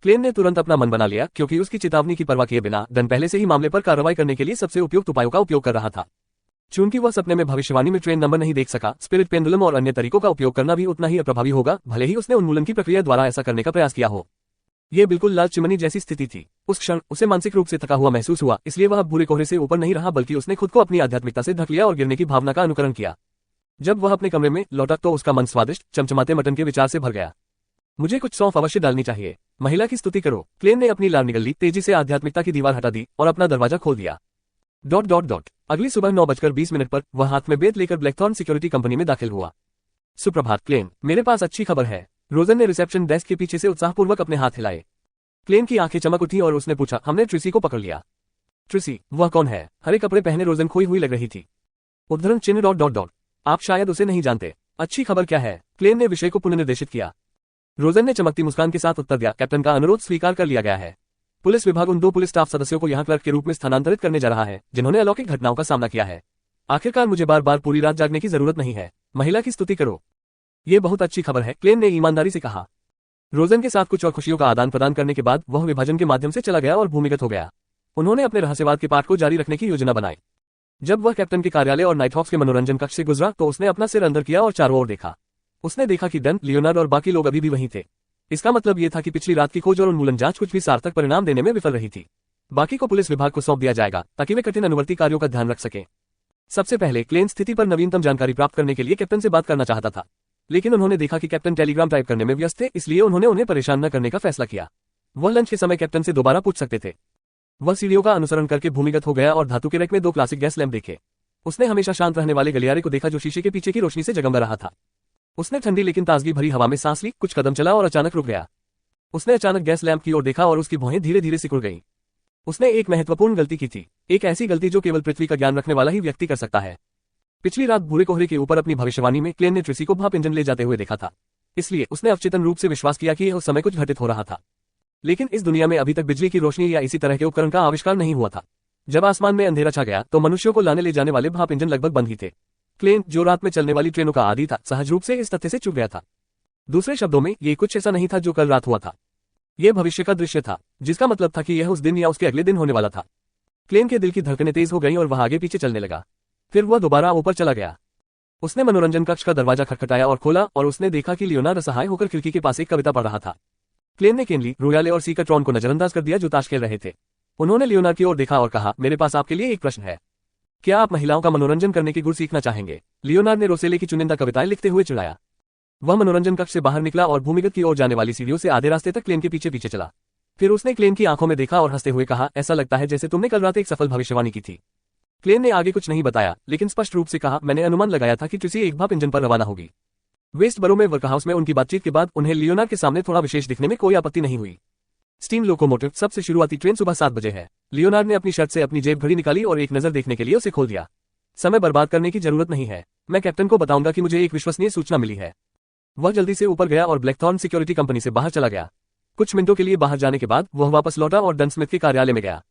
क्लेन ने तुरंत अपना मन बना लिया क्योंकि उसकी चेतावनी की परवाह किए बिना डन पहले से ही मामले पर कार्रवाई करने के लिए सबसे उपयुक्त उपायों का उपयोग कर रहा था। चूंकि वह सपने में भविष्यवाणी में ट्रेन नंबर नहीं देख सका, स्पिरिट पेंडुलम और अन्य तरीकों का उपयोग करना भी उतना ही अप्रभावी होगा, भले ही उसने उन्मूलन की प्रक्रिया द्वारा ऐसा करने का प्रयास किया हो। ये बिल्कुल लाल चिमनी जैसी स्थिति थी। उस क्षण उसे मानसिक रूप से थका हुआ महसूस हुआ, इसलिए वह अब बुरे कोहरे से ऊपर नहीं रहा, बल्कि उसने खुद को अपनी आध्यात्मिकता से ढक लिया और गिरने की भावना का अनुकरण किया। जब वह अपने कमरे में लौटा तो उसका मन स्वादिष्ट चमचमाते मटन के विचार से भर गया। मुझे कुछ सौंफ अवश्य डालनी चाहिए। महिला की स्तुति करो। क्लेन ने अपनी लार निगल ली, तेजी से आध्यात्मिकता की दीवार हटा दी और अपना दरवाजा खोल दिया। अगली सुबह 9:20 पर वह हाथ में बेत लेकर ब्लैकथॉर्न सिक्योरिटी कंपनी में दाखिल हुआ। सुप्रभात क्लेन, मेरे पास अच्छी खबर है। रोजन ने रिसेप्शन डेस्क के पीछे से उत्साहपूर्वक अपने हाथ हिलाए। क्लेन की आंखें चमक उठी और उसने पूछा, हमने ट्रिसी को पकड़ लिया। ट्रिसी, वह कौन है? हरे कपड़े पहने रोजन खोई हुई लग रही थी। उद्धरण चिन्ह ... आप शायद उसे नहीं जानते। अच्छी खबर क्या है? क्लेन ने विषय को पुनर्निर्देशित किया। रोजन ने चमकती मुस्कान के साथ उत्तर दिया, कैप्टन का अनुरोध स्वीकार कर लिया गया है। पुलिस विभाग उन 2 पुलिस स्टाफ सदस्यों को यहां क्लर्क के रूप में स्थानांतरित करने जा रहा है, जिन्होंने अलौकिक घटनाओं का सामना किया है। आखिरकार मुझे बार बार पूरी रात जागने की जरूरत नहीं है। महिला की स्तुति करो। ये बहुत अच्छी खबर है, क्लेन ने ईमानदारी से कहा। रोजन के साथ कुछ और खुशियों का आदान प्रदान करने के बाद वह विभाजन के माध्यम से चला गया और भूमिगत हो गया। उन्होंने अपने रहस्यवाद के पाठ को जारी रखने की योजना बनाई। जब वह कैप्टन के कार्यालय और नाइटहॉक्स के मनोरंजन कक्ष से गुजरा तो उसने अपना सिर अंदर किया और चारों ओर देखा। उसने देखा कि डन, लियोनार्ड और बाकी लोग अभी भी वहीं थे। इसका मतलब यह था कि पिछली रात की खोज और उन्मूलन जांच कुछ भी सार्थक परिणाम देने में विफल रही थी। बाकी को पुलिस विभाग को सौंप दिया जाएगा ताकि वे कठिन अनुवर्ती कार्यों का ध्यान रख सकें। सबसे पहले क्लेन स्थिति पर नवीनतम जानकारी प्राप्त करने के लिए कैप्टन से बात करना चाहता था, लेकिन उन्होंने देखा कि कैप्टन टेलीग्राम टाइप करने में व्यस्त थे, इसलिए उन्होंने उन्हें परेशान न करने का फैसला किया। वह लंच के समय कैप्टन से दोबारा पूछ सकते थे। वह सीढ़ियों का अनुसरण करके भूमिगत हो गया और धातु के रैक में 2 क्लासिक गैस लैंप देखे। उसने हमेशा शांत रहने वाले गलियारे को देखा जो शीशे के पीछे की रोशनी से जगमगा रहा था। उसने ठंडी लेकिन ताजगी भरी हवा में सांस ली, कुछ कदम चला और अचानक रुक गया। उसने अचानक गैस लैंप की ओर देखा और उसकी भौहें धीरे धीरे सिकुड़ गईं। उसने एक महत्वपूर्ण गलती की थी, एक ऐसी गलती जो केवल पृथ्वी का ज्ञान रखने वाला ही व्यक्ति कर सकता है। पिछली रात भूरे कोहरे के ऊपर अपनी भविष्यवाणी में क्लेन ने ट्रिसी को भाप इंजन ले जाते हुए देखा था, इसलिए उसने अवचेतन रूप से विश्वास किया कि उस समय कुछ घटित हो रहा था। लेकिन इस दुनिया में अभी तक बिजली की रोशनी या इसी तरह के उपकरण का आविष्कार नहीं हुआ था। जब आसमान में अंधेरा छा गया तो मनुष्यों को लाने ले जाने वाले भाप इंजन लगभग बंद ही थे। क्लेन, जो रात में चलने वाली ट्रेनों का आदी था, सहज रूप से इस तथ्य से चूक गया था। दूसरे शब्दों में, ये कुछ ऐसा नहीं था जो कल रात हुआ था। यह भविष्य का दृश्य था, जिसका मतलब था कि यह उस दिन या उसके अगले दिन होने वाला था। क्लेन के दिल की धड़कनें तेज हो गईं और वह आगे पीछे चलने लगा। फिर वह दोबारा ऊपर चला गया। उसने मनोरंजन कक्ष का दरवाजा खटखटाया और खोला और उसने देखा कि लियोनार्ड असहाय होकर खिड़की के पास एक कविता पढ़ रहा था। क्लेन ने केनली, रोयाले और सीकाट्रॉन को नजरअंदाज कर दिया जो ताश खेल रहे थे। उन्होंने लियोनार्ड की ओर देखा और कहा, मेरे पास आपके लिए एक प्रश्न है। क्या आप महिलाओं का मनोरंजन करने के गुर सीखना चाहेंगे? लियोनार्ड ने रोसेले की चुनिंदा कविताएं लिखते हुए चिढ़ाया। वह मनोरंजन कक्ष से बाहर निकला और भूमिगत की ओर जाने वाली सीढ़ियों से आधे रास्ते तक क्लेन के पीछे पीछे चला। फिर उसने क्लेन की आंखों में देखा और हंसते हुए कहा, ऐसा लगता है जैसे तुमने कल रात एक सफल भविष्यवाणी की थी। क्लेन ने आगे कुछ नहीं बताया, लेकिन स्पष्ट रूप से कहा, मैंने अनुमान लगाया था कि ट्रिसी एक भाप इंजन पर रवाना होगी। वेस्ट बरो में वर्कहाउस में उनकी बातचीत के बाद उन्हें लियोनार्ड के सामने थोड़ा विशेष दिखने में कोई आपत्ति नहीं हुई। स्टीम लोकोमोटिव सबसे शुरुआती ट्रेन सुबह 7 बजे है। लियोनार्ड ने अपनी शर्ट से अपनी जेब घड़ी निकाली और एक नजर देखने के लिए उसे खोल दिया। समय बर्बाद करने की जरूरत नहीं है, मैं कैप्टन को बताऊंगा कि मुझे एक विश्वसनीय सूचना मिली है। वह जल्दी से ऊपर गया और ब्लैकथॉर्न सिक्योरिटी कंपनी से बाहर चला गया। कुछ मिनटों के लिए बाहर जाने के बाद वह वापस लौटा और डन स्मिथ के कार्यालय में गया।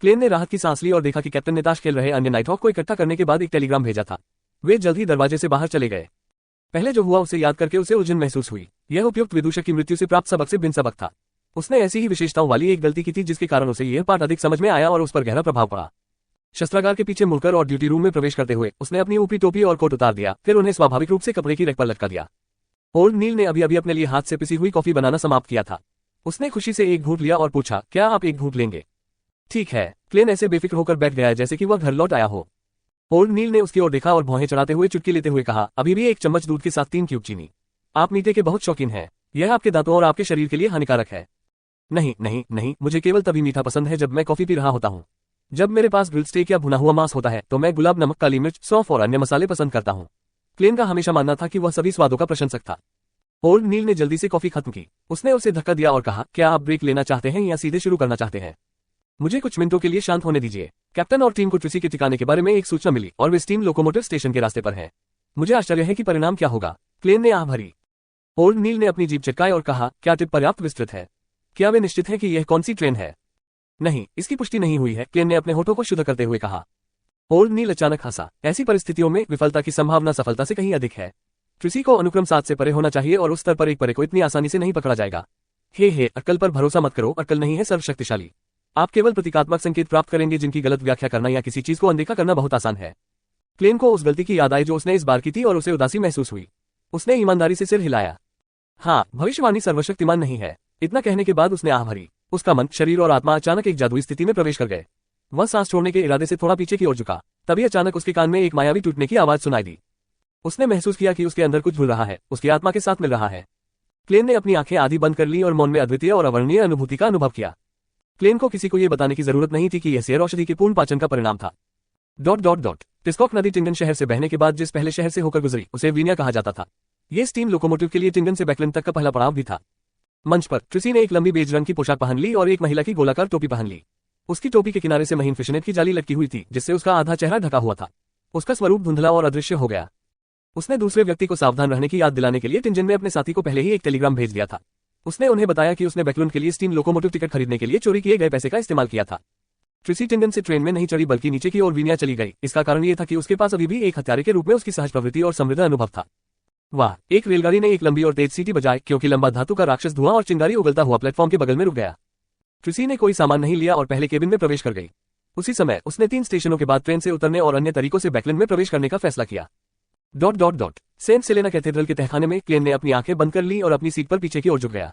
क्लेन ने राहत की सांस ली और देखा कि कैप्टन ने ताश खेल रहे अन्य नाइटहॉक को इकट्ठा करने के बाद एक टेलीग्राम भेजा था। वे जल्द ही दरवाजे से बाहर चले गए। पहले जो हुआ उसे याद करके उसे उलझन महसूस हुई। यह उपयुक्त विदूषक की मृत्यु से प्राप्त सबक से भिन्न सबक था। उसने ऐसी ही विशेषताओं वाली एक गलती की थी जिसके कारण उसे यह पाठ अधिक समझ में आया और उस पर गहरा प्रभाव पड़ा। शस्त्रागार के पीछे मुड़कर और ड्यूटी रूम में प्रवेश करते हुए उसने अपनी ऊपरी टोपी और कोट उतार दिया, फिर उन्हें स्वाभाविक रूप से कपड़े की रैक पर लटका दिया। ओल्ड नील ने अभी अभी अपने लिए हाथ से पिसी हुई कॉफी बनाना समाप्त किया था। उसने खुशी से एक घूंट लिया और पूछा, क्या आप एक घूंट लेंगे? ठीक है। क्लेन ऐसे बेफिक्र होकर बैठ गया जैसे कि वह घर लौट आया हो। ओल्ड नील ने उसकी ओर देखा और भौहें चढ़ाते हुए चुटकी लेते हुए कहा, अभी भी 1 चम्मच दूध के साथ 3 क्यूब चीनी। आप मीठे के बहुत शौकीन हैं। यह आपके दांतों और आपके शरीर के लिए हानिकारक है। नहीं नहीं नहीं, मुझे केवल तभी मीठा पसंद है जब मैं कॉफी पी रहा होता हूँ। जब मेरे पास ग्रिल्ड स्टेक या भुना हुआ मांस होता है तो मैं गुलाब नमक, काली मिर्च, सौंफ और अन्य मसाले पसंद करता हूँ। क्लेन का हमेशा मानना था कि वह सभी स्वादों का प्रशंसक था। ओल्ड नील ने जल्दी से कॉफी खत्म की। उसने उसे धक्का दिया और कहा, क्या आप ब्रेक लेना चाहते हैं या सीधे शुरू करना चाहते हैं? मुझे कुछ मिनटों के लिए शांत होने दीजिए। कैप्टन और टीम को ट्रिसी के ठिकाने के बारे में एक सूचना मिली और वे स्टीम लोकोमोटिव स्टेशन के रास्ते पर हैं। मुझे आश्चर्य है कि परिणाम क्या होगा। क्लेन ने आह भरी। ओल्ड नील ने अपनी जीभ चटकाई और कहा, क्या टिप पर्याप्त विस्तृत है? क्या वे निश्चित है कि यह कौन सी ट्रेन है? नहीं, इसकी पुष्टि नहीं हुई है, क्लेन ने अपने होठों को शुद्ध करते हुए कहा। ओल्ड नील अचानक हंसा। ऐसी परिस्थितियों में विफलता की संभावना सफलता से कहीं अधिक है। ट्रिसी को अनुक्रम 7 से परे होना चाहिए और उस स्तर पर एक परे को इतनी आसानी से नहीं पकड़ा जाएगा। हे अक्ल पर भरोसा मत करो, अक्ल नहीं है सर्वशक्तिशाली। आप केवल प्रतीकात्मक संकेत प्राप्त करेंगे जिनकी गलत व्याख्या करना या किसी चीज को अनदेखा करना बहुत आसान है। क्लेन को उस गलती की याद आई जो उसने इस बार की थी और उसे उदासी महसूस हुई। उसने ईमानदारी से सिर हिलाया। हाँ, भविष्यवाणी सर्वशक्तिमान नहीं है। इतना कहने के बाद उसने आह भरी। उसका मन, शरीर और आत्मा अचानक एक जादुई स्थिति में प्रवेश कर गए। वह सांस छोड़ने के इरादे से थोड़ा पीछे की ओर झुका। तभी अचानक उसके कान में एक मायावी टूटने की आवाज सुनाई दी। उसने महसूस किया कि उसके अंदर कुछ भूल रहा है, उसकी आत्मा के साथ मिल रहा है। क्लेन ने अपनी आंखें आधी बंद कर ली और मौन में अद्वितीय और अवर्णनीय अनुभूति का अनुभव किया। क्लेन को किसी को यह बताने की जरूरत नहीं थी कि यह सेयर औषधि के पूर्ण पाचन का परिणाम था। टिस्कॉक नदी टिंगन शहर से बहने के बाद जिस पहले शहर से होकर गुजरी उसे वीनिया कहा जाता था। ये स्टीम लोकोमोटिव के लिए टिंगन से बैकलिन तक का पहला पड़ाव भी था। मंच पर ट्रिसी ने एक लंबी बेज रंग की पोशाक पहन ली और एक महिला की गोलाकार टोपी पहन ली। उसकी टोपी के किनारे से महीन फिशनेट की जाली लटकी हुई थी जिससे उसका आधा चेहरा ढका हुआ था। उसका स्वरूप धुंधला और अदृश्य हो गया। उसने दूसरे व्यक्ति को सावधान रहने की याद दिलाने के लिए टिंजन में अपने साथी को पहले ही एक टेलीग्राम भेज दिया था। उसने उन्हें बताया कि उसने बैकलून के लिए स्टीम लोकोमोटिव टिकट खरीदने के लिए चोरी किए गए पैसे का इस्तेमाल किया था। ट्रिसी टिंगन से ट्रेन में नहीं चढ़ी बल्कि नीचे की ओर वीनिया चली गई। इसका कारण यह था कि उसके पास अभी भी एक हत्यारे के रूप में उसकी सहज प्रवृत्ति और समृद्ध अनुभव था। वाह, एक रेलगाड़ी ने एक लंबी और तेज सीटी बजाई क्योंकि लंबा धातु का राक्षस धुआं और चिंगारी उगलता हुआ प्लेटफॉर्म के बगल में रुक गया। ट्रिसी ने कोई सामान नहीं लिया और पहले केबिन में प्रवेश कर गई। उसी समय उसने 3 स्टेशनों के बाद ट्रेन से उतरने और अन्य तरीकों से बैकलैंड में प्रवेश करने का फैसला किया। सेंट सेलेना कैथेड्रल के तहखाने में क्लेन ने अपनी आंखें बंद कर ली और अपनी सीट पर पीछे की ओर झुक गया।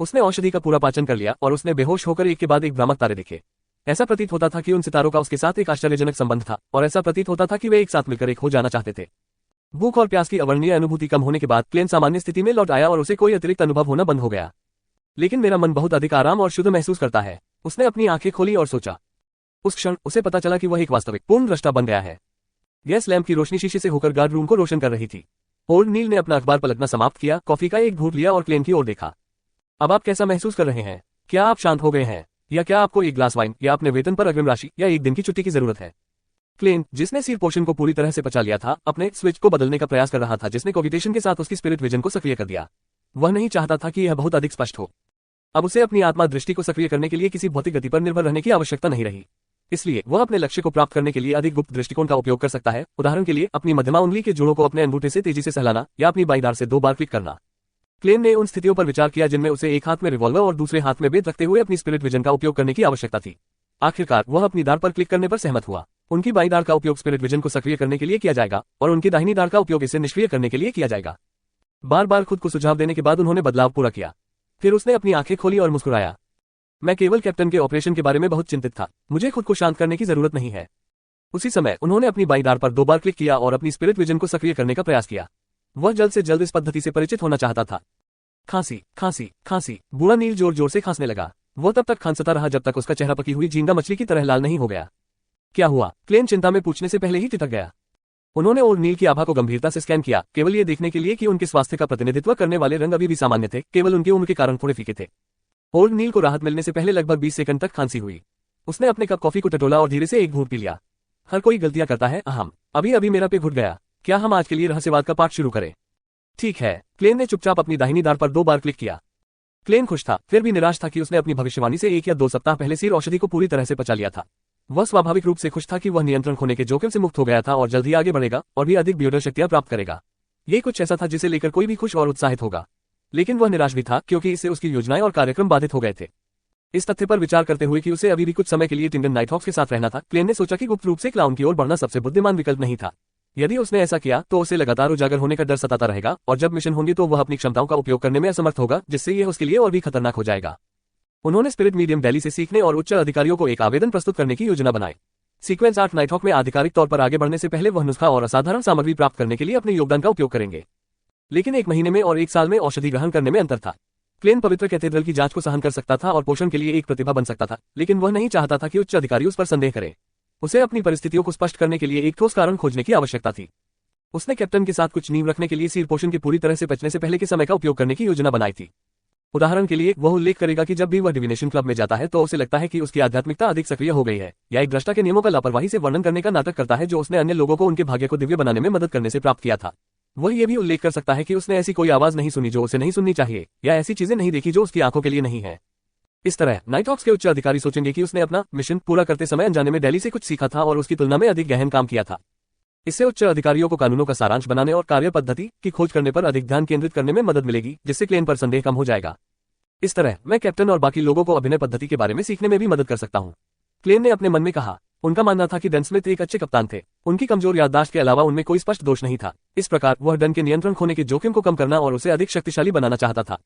उसने औषधि का पूरा पाचन कर लिया और उसने बेहोश होकर एक के बाद एक भ्रामक तारे देखे। ऐसा प्रतीत होता था कि उन सितारों का उसके साथ एक आश्चर्यजनक संबंध था और ऐसा प्रतीत होता था कि वे एक साथ मिलकर एक हो जाना चाहते थे। भूख और प्यास की अवर्णनीय अनुभूति कम होने के बाद क्लेन सामान्य स्थिति में लौट आया और उसे कोई अतिरिक्त अनुभव होना बंद हो गया। लेकिन मेरा मन बहुत अधिक आराम और शुद्ध महसूस करता है। उसने अपनी आंखें खोली और सोचा। उस क्षण उसे पता चला कि वह एक वास्तविक पूर्ण दृष्टा बन गया है। गैस लैंप की रोशनी शीशे से होकर गार्ड रूम को रोशन कर रही थी। ओल्ड नील ने अपना अखबार पलटना समाप्त किया, कॉफी का एक घूंट लिया और क्लेन की ओर देखा। अब आप कैसा महसूस कर रहे हैं? क्या आप शांत हो गए हैं या क्या आपको एक ग्लास वाइन या अपने वेतन पर अग्रिम राशि या एक दिन की छुट्टी की जरूरत है? क्लेन, जिसने सिर पोर्शन को पूरी तरह से पचा लिया था, अपने स्विच को बदलने का प्रयास कर रहा था जिसने कोविटेशन के साथ उसकी स्पिरिट विजन को सक्रिय कर दिया। वह नहीं चाहता था कि यह बहुत अधिक स्पष्ट हो। अब उसे अपनी आत्मा दृष्टि को सक्रिय करने के लिए किसी भौतिक गति पर निर्भर रहने की आवश्यकता नहीं रही। इसलिए वह अपने लक्ष्य को प्राप्त करने के लिए अधिक गुप्त दृष्टिकोण का उपयोग कर सकता है। उदाहरण के लिए अपनी मध्यमा उंगली के जोड़ों को अपने अंगूठे से तेजी से सहलाना या अपनी बाईं दाढ़ से 2 बार क्लिक करना। क्लेन ने उन स्थितियों पर विचार किया जिनमें उसे एक हाथ में रिवॉल्वर और दूसरे हाथ में बेत रखते हुए अपनी स्पिरिट विजन का उपयोग करने की आवश्यकता थी। आखिरकार वह अपनी दाढ़ पर क्लिक करने पर सहमत हुआ। उनकी बाईं दाढ़ का उपयोग स्पिरिट विजन को सक्रिय करने के लिए किया जाएगा और उनकी दाहिनी दाढ़ का उपयोग इसे निष्क्रिय करने के लिए किया जाएगा। बार बार खुद को सुझाव देने के बाद उन्होंने बदलाव पूरा किया। फिर उसने अपनी आंखें खोली और मुस्कुराया। मैं केवल कैप्टन के ऑपरेशन के बारे में बहुत चिंतित था। मुझे खुद को शांत करने की जरूरत नहीं है। उसी समय उन्होंने अपनी बाईं दाढ़ पर 2 बार क्लिक किया और अपनी स्पिरिट विजन को सक्रिय करने का प्रयास किया। वह जल्द से जल्द इस पद्धति से परिचित होना चाहता था। खांसी, खांसी, खांसी। बूढ़ा नील जोर जोर से खांसने लगा। वह तब तक खांसता रहा जब तक उसका चेहरा पकी हुई झींगा मछली की तरह लाल नहीं हो गया। क्या हुआ? क्लेन चिंता में पूछने से पहले ही टिटक गया। उन्होंने ओल्ड नील की आभा को गंभीरता से स्कैन किया, केवल ये देखने के लिए कि उनके स्वास्थ्य का प्रतिनिधित्व करने वाले रंग अभी भी सामान्य थे, केवल उनके उम्र के कारण थोड़े फीके थे। ओल्ड नील को राहत मिलने से पहले लगभग 20 सेकंड तक खांसी हुई। उसने अपने कप कॉफी को टटोला और धीरे से एक घूंट पी लिया। हर कोई गलतियां करता है। अभी मेरा पेट घुट गया। क्या हम आज के लिए रहस्यवाद का पाठ शुरू करें? ठीक है। क्लेन ने चुपचाप अपनी दाहिनी दाढ़ पर 2 बार क्लिक किया। क्लेन खुश था, फिर भी निराश था कि उसने अपनी भविष्यवाणी से 1 या 2 सप्ताह पहले सिर औषधि को पूरी तरह से पचा लिया था। वह स्वाभाविक रूप से खुश था कि वह नियंत्रण खोने के जोखिम से मुक्त हो गया था और जल्द ही आगे बढ़ेगा और भी अधिक ब्यूटर शक्तियां प्राप्त करेगा। ये कुछ ऐसा था जिसे लेकर कोई भी खुश और उत्साहित होगा। लेकिन वह निराश भी था क्योंकि इससे उसकी योजनाएं और कार्यक्रम बाधित हो गए थे। इस तथ्य पर विचार करते हुए कि उसे अभी भी कुछ समय के लिए टिंगन नाइटहॉक्स के साथ रहना था, क्लेन ने सोचा कि गुप्त रूप से क्लाउन की ओर बढ़ना सबसे बुद्धिमान विकल्प नहीं था। यदि उसने ऐसा किया तो उसे लगातार उजागर होने का डर सताता रहेगा और जब मिशन होंगे तो वह अपनी क्षमताओं का उपयोग करने में असमर्थ होगा, जिससे यह उसके लिए और भी खतरनाक हो जाएगा। उन्होंने स्पिरिट मीडियम दिल्ली से सीखने और उच्च अधिकारियों को एक आवेदन प्रस्तुत करने की योजना बनाई। सीक्वेंस 8 नाइटहॉक में आधिकारिक तौर पर आगे बढ़ने से पहले वह नुस्खा और असाधारण सामग्री प्राप्त करने के लिए अपने योगदान का उपयोग करेंगे। लेकिन 1 महीने में और 1 साल में औषधि ग्रहण करने में अंतर था। क्लेन पवित्र कैथेड्रल की जांच को सहन कर सकता था और पोषण के लिए एक प्रतिभा बन सकता था, लेकिन वह नहीं चाहता था कि उच्च अधिकारी उस पर संदेह करें। उसे अपनी परिस्थितियों को स्पष्ट करने के लिए एक ठोस कारण खोजने की आवश्यकता थी। उसने कैप्टन के साथ कुछ नींव रखने के लिए सिर पोषण के पूरी तरह से पचने से पहले के समय का उपयोग करने की योजना बनाई थी। उदाहरण के लिए वह उल्लेख करेगा कि जब भी वह डिविनेशन क्लब में जाता है तो उसे लगता है कि उसकी आध्यात्मिकता अधिक सक्रिय हो गई है, या एक दृष्टा के नियमों का लापरवाही से वर्णन करने का नाटक करता है जो उसने अन्य लोगों को उनके भाग्य को दिव्य बनाने में मदद करने से प्राप्त किया था। वह ये भी उल्लेख कर सकता है कि उसने ऐसी कोई आवाज नहीं सुनी जो उसे नहीं सुननी चाहिए, या ऐसी चीजें नहीं देखी जो उसकी आंखों के लिए नहीं है। इस तरह नाइटहॉक्स के उच्च अधिकारी सोचेंगे कि उसने अपना मिशन पूरा करते समय अनजाने में दिल्ली से कुछ सीखा था और उसकी तुलना में अधिक गहन काम किया था। इससे उच्च अधिकारियों को कानूनों का सारांश बनाने और कार्य पद्धति की खोज करने पर अधिक ध्यान केंद्रित करने में मदद मिलेगी, जिससे क्लेन पर संदेह कम हो जाएगा। इस तरह मैं कैप्टन और बाकी लोगों को अभिनय पद्धति के बारे में सीखने में भी मदद कर सकता हूँ। क्लेन ने अपने मन में कहा। उनका मानना था कि डन स्मिथ एक अच्छे कप्तान थे। उनकी कमजोर याददाश्त के अलावा उनमें कोई स्पष्ट दोष नहीं था। इस प्रकार वह डन के नियंत्रण खोने के जोखिम को कम करना और उसे अधिक शक्तिशाली बनाना चाहता था।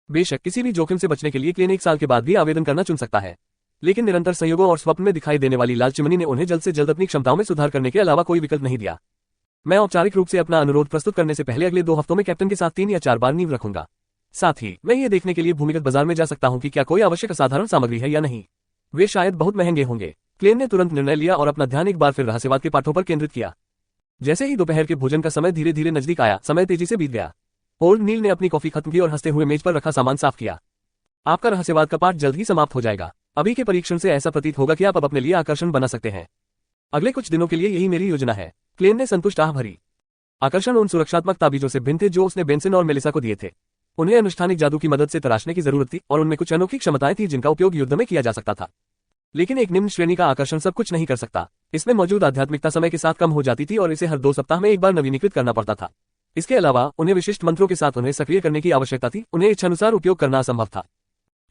बेशक किसी भी जोखिम से बचने के लिए क्लेन 1 साल के बाद भी आवेदन करना चुन सकता है, लेकिन निरंतर संयोगों और स्वप्न में दिखाई देने वाली लाल चिमनी ने उन्हें जल्द से जल्द अपनी क्षमताओं में सुधार करने के अलावा कोई विकल्प नहीं दिया। मैं औपचारिक रूप से अपना अनुरोध प्रस्तुत करने से पहले अगले 2 हफ्तों में कैप्टन के साथ 3 या 4 बार नींव रखूंगा। साथ ही मैं ये देखने के लिए भूमिगत बाजार में जा सकता हूं कि क्या कोई आवश्यक असाधारण सामग्री है या नहीं। वे शायद बहुत महंगे होंगे। क्लेन ने तुरंत निर्णय लिया और अपना ध्यान एक बार फिर रहस्यवाद के पाठों पर केंद्रित किया। जैसे ही दोपहर के भोजन का समय धीरे धीरे नजदीक आया, समय तेजी से बीत गया। ओल्ड नील ने अपनी कॉफी खत्म की और हंसते हुए मेज पर रखा सामान साफ किया। आपका रहस्यवाद का पाठ जल्द ही समाप्त हो जाएगा। अभी के परीक्षण से ऐसा प्रतीत होगा कि आप अब अपने लिए आकर्षण बना सकते हैं। अगले कुछ दिनों के लिए यही मेरी योजना है। क्लेन ने संतुष्ट आह भरी। आकर्षण उन सुरक्षात्मक ताबीजों से भिन्न थे जो उसने बेंसन और मेलिसा को दिए थे। उन्हें अनुष्ठानिक जादू की मदद से तराशने की जरूरत थी और उनमें कुछ अनोखी क्षमताएं थी जिनका उपयोग युद्ध में किया जा सकता था। लेकिन एक निम्न श्रेणी का आकर्षण सब कुछ नहीं कर सकता। इसमें मौजूद आध्यात्मिकता समय के साथ कम हो जाती थी और इसे हर 2 सप्ताह में एक बार नवीनीकृत करना पड़ता था। इसके अलावा उन्हें विशिष्ट मंत्रों के साथ उन्हें सक्रिय करने की आवश्यकता थी। उन्हें इच्छानुसार उपयोग करना असंभव था।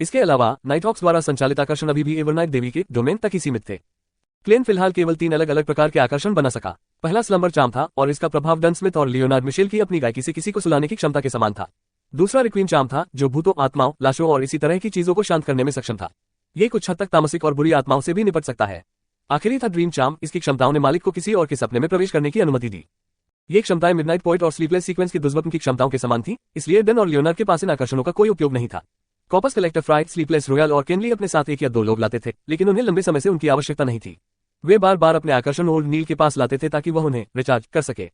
इसके अलावा नाइटहॉक्स द्वारा संचालित आकर्षण अभी भी एवरनाइट देवी के डोमेन तक ही सीमित थे। क्लेन फिलहाल केवल 3 अलग अलग प्रकार के आकर्षण बना सका। पहला स्लंबर चार्म था और इसका प्रभाव डन स्मिथ और लियोनार्ड मिशेल की अपनी गायकी से किसी को सुलाने की क्षमता के समान था। दूसरा रिक्वीम चार्म था जो भूतों, आत्माओं, लाशों और इसी तरह की चीजों को शांत करने में सक्षम था। ये कुछ हद तक तामसिक और बुरी आत्माओं से भी निपट सकता है। आखिरी था ड्रीम चार्म। इसकी क्षमताओं ने मालिक को किसी और के सपने में प्रवेश करने की अनुमति दी। ये क्षमताएं मिडनाइट पोएट और स्लीपलेस सीक्वेंस की दुष्वप्न की क्षमताओं के समान थी, इसलिए डन और लियोनार्ड के पास इन आकर्षणों का कोई उपयोग नहीं था। Corpus collector fry, sleepless royal और केनली अपने साथ 1 या 2 लोग लाते थे, लेकिन उन्हें लंबे समय से उनकी आवश्यकता नहीं थी। वे बार बार अपने आकर्षण ओल्ड नील के पास लाते थे ताकि वह उन्हें रिचार्ज कर सके।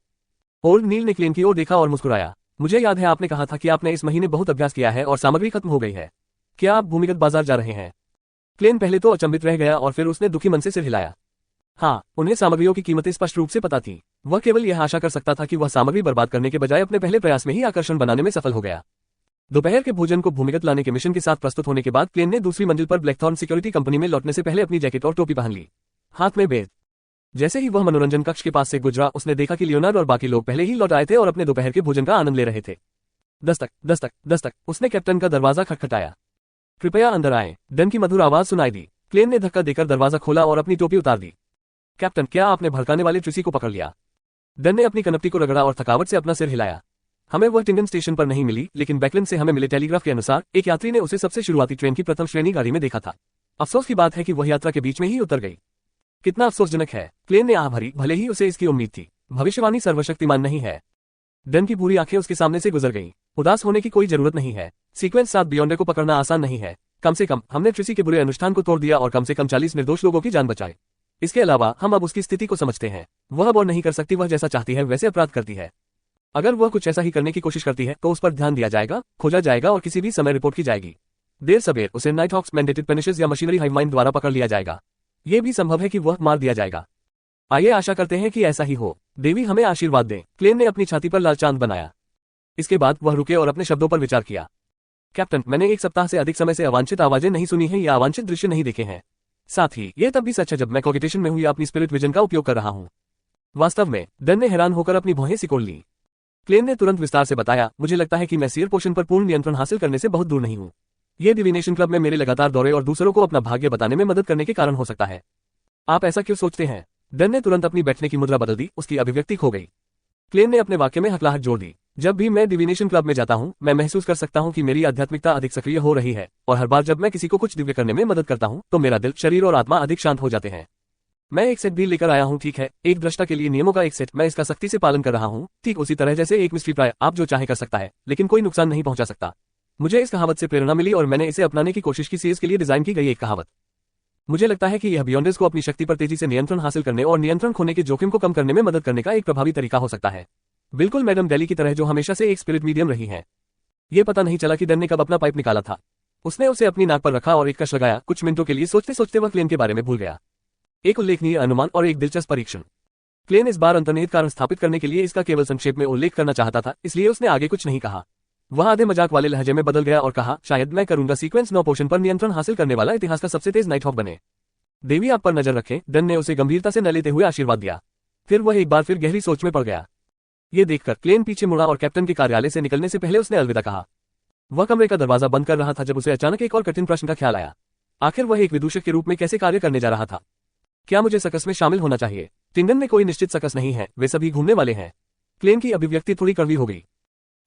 ओल्ड नील ने क्लेन की ओर देखा और मुस्कुराया। मुझे याद है आपने कहा था कि आपने इस महीने बहुत अभ्यास किया है और सामग्री खत्म हो गई है। क्या आप भूमिगत बाजार जा रहे हैं? क्लेन पहले तो अचंभित रह गया और फिर उसने दुखी मन से सिर हिलाया। हाँ, उन्हें सामग्रियों की कीमतें स्पष्ट रूप से पता थी। वह केवल यह आशा कर सकता था कि वह सामग्री बर्बाद करने के बजाय अपने पहले प्रयास में ही आकर्षण बनाने में सफल हो गया। दोपहर के भोजन को भूमिगत लाने के मिशन के साथ प्रस्तुत होने के बाद क्लेन ने दूसरी मंजिल पर ब्लैकथॉर्न सिक्योरिटी कंपनी में लौटने से पहले अपनी जैकेट और टोपी पहन ली, हाथ में बेद। जैसे ही वह मनोरंजन कक्ष के पास से गुजरा, उसने देखा कि लियोनार्ड और बाकी लोग पहले ही लौट आए थे और अपने दोपहर के भोजन का आनंद ले रहे थे। दस्तक दस्तक दस्तक, उसने कैप्टन का दरवाजा खटखटाया। कृपया अंदर आएं, डन की मधुर आवाज सुनाई दी। क्लेन ने धक्का देकर दरवाजा खोला और अपनी टोपी उतार दी। कैप्टन, क्या आपने भड़काने वाले ट्रिसी को पकड़ लिया? डन ने अपनी कनपटी को रगड़ा और थकावट से अपना सिर हिलाया। हमें वह टिंगन स्टेशन पर नहीं मिली, लेकिन बैकलिन से हमें मिले टेलीग्राफ के अनुसार एक यात्री ने उसे सबसे शुरुआती ट्रेन की प्रथम श्रेणी गाड़ी में देखा था। अफसोस की बात है कि वह यात्रा के बीच में ही उतर गई। कितना अफसोसजनक है, क्लेन ने आह भरी। भले ही उसे इसकी उम्मीद थी। भविष्यवाणी सर्वशक्तिमान नहीं है। डन की पूरी आंखें उसके सामने से गुजर गईं। उदास होने की कोई जरूरत नहीं है। सीक्वेंस 7 बियॉन्डर को पकड़ना आसान नहीं है। कम से कम हमने ट्रिसी के बुरे अनुष्ठान को तोड़ दिया और कम से कम 40 निर्दोष लोगों की जान बचाई। इसके अलावा हम अब उसकी स्थिति को समझते हैं। वह अब और नहीं कर सकती। वह जैसा चाहती है वैसे अपराध करती है। अगर वह कुछ ऐसा ही करने की कोशिश करती है तो उस पर ध्यान दिया जाएगा, खोजा जाएगा और किसी भी समय रिपोर्ट की जाएगी। देर सवेर उसे नाइटहॉक्स, मैंडेटेड पेनिशेस या मशीनरी हाइव माइंड द्वारा पकड़ लिया जाएगा। यह भी संभव है कि वह मार दिया जाएगा। आइए आशा करते हैं कि ऐसा ही हो। देवी हमें आशीर्वाद दें। क्लेन ने अपनी छाती पर लाल चांद बनाया। इसके बाद वह रुके और अपने शब्दों पर विचार किया। कैप्टन, मैंने 1 सप्ताह से अधिक समय से अवांछित आवाजें नहीं सुनी हैं या अवांछित दृश्य नहीं देखे हैं। साथ ही यह तब भी सच है जब मैं कोगिटेशन में हूं या अपनी स्पिरिट विजन का उपयोग कर रहा हूं। वास्तव में, डन ने हैरान होकर अपनी भौहें सिकोड़ ली। क्लेन ने तुरंत विस्तार से बताया, मुझे लगता है कि मैं सियर पोशन पर पूर्ण नियंत्रण हासिल करने से बहुत दूर नहीं हूं। यह डिविनेशन क्लब में मेरे लगातार दौरे और दूसरों को अपना भाग्य बताने में मदद करने के कारण हो सकता है। आप ऐसा क्यों सोचते हैं? डन ने तुरंत अपनी बैठने की मुद्रा बदल दी। उसकी अभिव्यक्ति खो गई। क्लेन ने अपने वाक्य में हकलाहट जोड़ दी। जब भी मैं डिविनेशन क्लब में जाता हूं, मैं महसूस कर सकता हूं कि मेरी आध्यात्मिकता अधिक सक्रिय हो रही है और हर बार जब मैं किसी को कुछ दिव्य करने में मदद करता हूं तो मेरा दिल, शरीर और आत्मा अधिक शांत हो जाते हैं। मैं एक सेट भी लेकर आया हूं। ठीक है, एक दृष्टा के लिए नियमों का एक सेट। मैं इसका सख्ती से पालन कर रहा हूं, ठीक उसी तरह जैसे एक मिस्ट्री प्राय। आप जो चाहे कर सकता है, लेकिन कोई नुकसान नहीं पहुंचा सकता। मुझे इस कहावत से प्रेरणा मिली और मैंने इसे अपनाने की कोशिश की। सीएस के लिए डिजाइन की गई एक कहावत। मुझे लगता है कि यह बियॉन्डर्स को अपनी शक्ति पर तेजी से नियंत्रण हासिल करने और नियंत्रण खोने के जोखिम को कम करने में मदद करने का एक प्रभावी तरीका हो सकता है। बिल्कुल मैडम डेली की तरह, जो हमेशा से एक स्पिरिट मीडियम रही हैं। ये पता नहीं चला कि डन ने कब अपना पाइप निकाला था। उसने उसे अपनी नाक पर रखा और एक कश लगाया। कुछ मिनटों के लिए सोचते सोचते वह क्लेन के बारे में भूल गया। एक उल्लेखनीय अनुमान और एक दिलचस्प परीक्षण। क्लेन इस बार अंतर्निहित कारण स्थापित करने के लिए इसका केवल संक्षेप में उल्लेख करना चाहता था, इसलिए उसने आगे कुछ नहीं कहा। वह आधे मजाक वाले लहजे में बदल गया और कहा, शायद मैं करूंगा सीक्वेंस 9 पोशन पर नियंत्रण हासिल करने वाला इतिहास का सबसे तेज नाइटहॉक बने। देवी आप पर नजर रखें। डन ने उसे गंभीरता से न लेते हुए आशीर्वाद दिया। फिर वह एक बार फिर गहरी सोच में पड़ गया। ये देखकर क्लेन पीछे मुड़ा और कैप्टन के कार्यालय से निकलने से पहले उसने अलविदा कहा। वह कमरे का दरवाजा बंद कर रहा था जब उसे अचानक एक और कठिन प्रश्न का ख्याल आया। आखिर वह एक विदूषक के रूप में कैसे कार्य करने जा रहा था? क्या मुझे सर्कस में शामिल होना चाहिए? टिंडन में कोई निश्चित सर्कस नहीं है, वे सभी घूमने वाले हैं। क्लेन की अभिव्यक्ति थोड़ी कड़वी हो गई।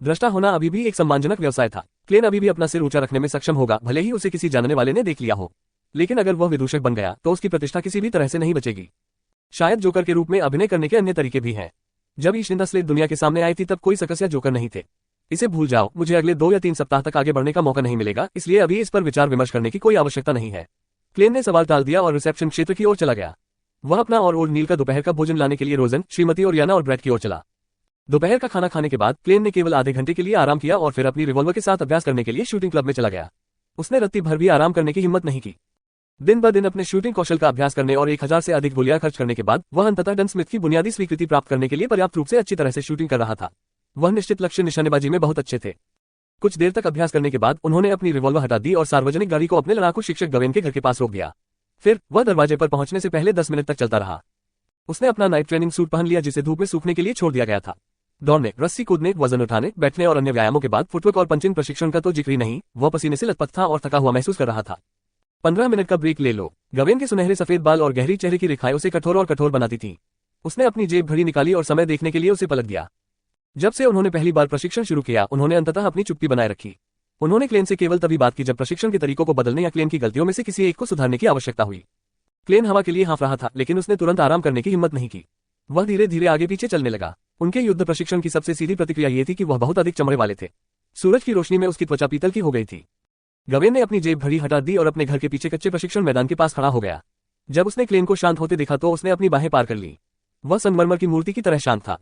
दृष्टा होना अभी भी एक सम्मानजनक व्यवसाय था। क्लेन अभी भी अपना सिर ऊंचा रखने में सक्षम होगा, भले ही उसे किसी जानने वाले ने देख लिया हो। लेकिन अगर वह विदूषक बन गया तो उसकी प्रतिष्ठा किसी भी तरह से नहीं बचेगी। शायद जोकर के रूप में अभिनय करने के अन्य तरीके भी हैं। जब ईशनिंदा स्लेट दुनिया के सामने आई थी तब कोई सर्कस या जोकर नहीं थे। इसे भूल जाओ, मुझे अगले 2 या 3 सप्ताह तक आगे बढ़ने का मौका नहीं मिलेगा, इसलिए अभी इस पर विचार विमर्श करने की कोई आवश्यकता नहीं है। क्लेन ने सवाल टाल दिया और रिसेप्शन क्षेत्र की ओर चला गया। वह अपना और ओल्ड नील का दोपहर का भोजन लाने के लिए रोजन, श्रीमती और याना और ब्रैड की ओर चला। दोपहर का खाना खाने के बाद क्लेन ने केवल आधे घंटे के लिए आराम किया और फिर अपनी रिवॉल्वर के साथ अभ्यास करने के लिए शूटिंग क्लब में चला गया। उसने रत्ती भर भी आराम करने की हिम्मत नहीं की। दिन ब दिन अपने शूटिंग कौशल का अभ्यास करने और 1000 से अधिक गोलियां खर्च करने के बाद वह अंततः डन स्मिथ की बुनियादी स्वीकृति प्राप्त करने के लिए पर्याप्त रूप से अच्छी तरह से शूटिंग कर रहा था। वह निश्चित लक्ष्य निशानेबाजी में बहुत अच्छे थे। कुछ देर तक अभ्यास करने के बाद उन्होंने अपनी रिवॉल्वर हटा दी और सार्वजनिक गाड़ी को अपने लड़ाकू शिक्षक गवेन के घर के पास रोक दिया। फिर वह दरवाजे पर पहुंचने से पहले 10 मिनट तक चलता रहा। उसने अपना नाइट ट्रेनिंग सूट पहन लिया जिसे धूप में सूखने के लिए छोड़ दिया गया था। दौड़ने, रस्सी कूदने, वजन उठाने, बैठने और अन्य व्यायामों के बाद फुटवर्क और पंचिंग प्रशिक्षण का तो जिक्र ही नहीं। वह पसीने से लथपथ था और थका हुआ महसूस कर रहा था। 15 मिनट का ब्रेक ले लो। गवेन के सुनहरे सफेद बाल और गहरी चेहरे की रेखाएं उसे कठोर और कठोर बनाती थी। उसने अपनी जेब घड़ी निकाली और समय देखने के लिए उसे पलट दिया। जब से उन्होंने पहली बार प्रशिक्षण शुरू किया, उन्होंने अंततः अपनी चुप्पी बनाए रखी। उन्होंने क्लेन से केवल तभी बात की जब प्रशिक्षण के तरीकों को बदलने या क्लेन की गलतियों में से किसी एक को सुधारने की आवश्यकता हुई। क्लेन हवा के लिए हाँफ रहा था, लेकिन उसने तुरंत आराम करने की हिम्मत नहीं की। वह धीरे धीरे आगे पीछे चलने लगा। उनके युद्ध प्रशिक्षण की सबसे सीधी प्रतिक्रिया ये थी कि वह बहुत अधिक चमड़े वाले थे। सूरज की रोशनी में उसकी त्वचा पीतल की हो गई थी। गवेन ने अपनी जेब घड़ी हटा दी और अपने घर के पीछे कच्चे प्रशिक्षण मैदान के पास खड़ा हो गया। जब उसने क्लेन को शांत होते देखा तो उसने अपनी बाहें पार कर ली। वह संगमरमर की मूर्ति की तरह शांत था।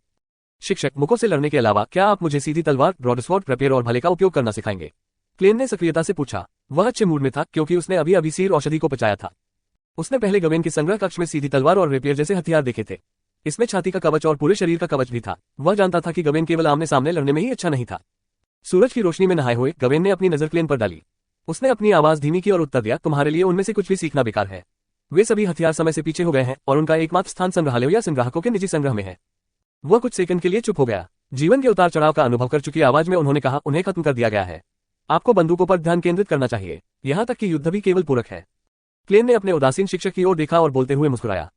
शिक्षक, मुकों से लड़ने के अलावा क्या आप मुझे सीधी तलवार, ब्रॉडस्वॉर्ड, रैपियर और भले का उपयोग करना सिखाएंगे? क्लेन ने सक्रियता से पूछा। वह अच्छे मूड में था क्योंकि उसने अभी सीर औषधि को पचाया था। उसने पहले गवेन के संग्रह कक्ष में सीधी तलवार और रेपियर जैसे हथियार देखे थे। इसमें छाती का कवच और पूरे शरीर का कवच भी था। वह जानता था कि गवेन केवल आमने सामने लड़ने में ही अच्छा नहीं था। सूरज की रोशनी में नहाए हुए गवेन ने अपनी नजर क्लेन पर डाली। उसने अपनी आवाज धीमी की और उत्तर दिया, तुम्हारे लिए उनमें से कुछ भी सीखना बेकार है। वे सभी हथियार समय से पीछे हो गए हैं और उनका एकमात्र स्थान संग्रहालय या संग्राहकों के निजी संग्रह में है। वह कुछ सेकंड के लिए चुप हो गया। जीवन के उतार चढ़ाव का अनुभव कर चुकी आवाज में उन्होंने कहा, उन्हें खत्म कर दिया गया है। आपको बंदूकों पर ध्यान केंद्रित करना चाहिए। यहां तक कि युद्ध भी केवल पूरक है। क्लेन ने अपने उदासीन शिक्षक की ओर देखा और बोलते हुए मुस्कुराया।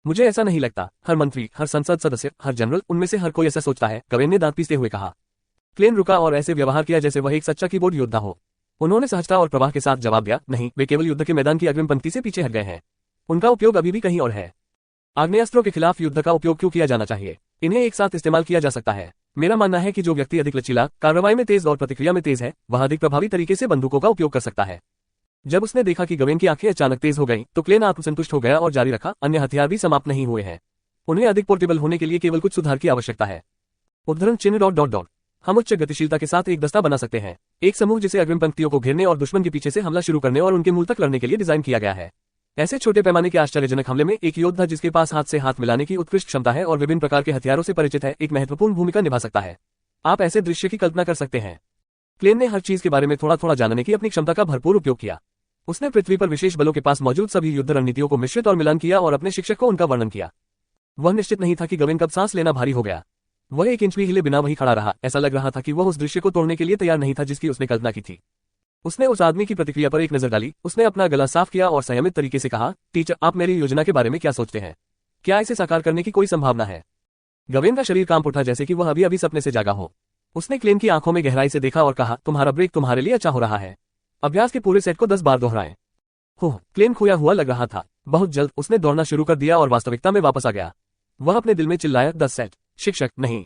मुझे ऐसा नहीं लगता। हर मंत्री, हर संसद सदस्य, हर जनरल, उनमें से हर कोई ऐसा सोचता है, गवेन ने दांत पीसते हुए कहा। क्लेन रुका और ऐसे व्यवहार किया जैसे वह एक सच्चा कीबोर्ड योद्धा हो। उन्होंने सहजता और प्रवाह के साथ जवाब दिया, नहीं, वे केवल युद्ध के मैदान की अग्रिम पंक्ति से पीछे हट गए हैं। उनका उपयोग अभी भी कहीं और है। आग्नेयास्त्रों के खिलाफ युद्ध का उपयोग क्यों किया जाना चाहिए? इन्हें एक साथ इस्तेमाल किया जा सकता है। मेरा मानना है कि जो व्यक्ति अधिक लचीला, कार्रवाई में तेज और प्रतिक्रिया में तेज है, वह अधिक प्रभावी तरीके से बंदूकों का उपयोग कर सकता है। जब उसने देखा कि गवेन की आंखें अचानक तेज हो गईं, तो क्लेन आत्मसंतुष्ट हो गया और जारी रखा, अन्य हथियार भी समाप्त नहीं हुए हैं। उन्हें अधिक पोर्टेबल होने के लिए केवल कुछ सुधार की आवश्यकता है। उद्धरण चिन्ह ... हम उच्च गतिशीलता के साथ एक दस्ता बना सकते हैं, एक समूह जिसे अग्रिम पंक्तियों को घेरने और दुश्मन के पीछे से हमला शुरू करने और उनके मूल तक लड़ने के लिए डिजाइन किया गया है। ऐसे छोटे पैमाने के आश्चर्यजनक हमले में एक योद्धा जिसके पास हाथ से हाथ मिलाने की उत्कृष्ट क्षमता है और विभिन्न प्रकार के हथियारों से परिचित है, एक महत्वपूर्ण भूमिका निभा सकता है। आप ऐसे दृश्य की कल्पना कर सकते हैं। क्लेन ने हर चीज के बारे में थोड़ा थोड़ा जानने की अपनी क्षमता का भरपूर उपयोग किया। उसने पृथ्वी पर विशेष बलों के पास मौजूद सभी युद्ध रणनीतियों को मिश्रित और मिलान किया और अपने शिक्षक को उनका वर्णन किया। वह निश्चित नहीं था कि गवेन कब सांस लेना भारी हो गया। वह एक इंच भी हिले बिना वहीं खड़ा रहा। ऐसा लग रहा था कि वह उस दृश्य को तोड़ने के लिए तैयार नहीं था जिसकी उसने कल्पना की थी। उसने उस आदमी की प्रतिक्रिया पर एक नजर डाली। उसने अपना गला साफ किया और संयमित तरीके से कहा, टीचर, आप मेरी योजना के बारे में क्या सोचते हैं? क्या इसे साकार करने की कोई संभावना है? गवेन का शरीर कांप उठा जैसे कि वह अभी सपने से जागा हो। उसने क्लेन की आंखों में गहराई से देखा और कहा, तुम्हारा ब्रेक तुम्हारे लिए अच्छा हो रहा है। अभ्यास के पूरे सेट को 10 बार दोहराएं। क्लेन खोया हुआ लग रहा था। बहुत जल्द उसने दौड़ना शुरू कर दिया और वास्तविकता में वापस आ गया। वह अपने दिल में चिल्लाया, 10 सेट। शिक्षक, नहीं,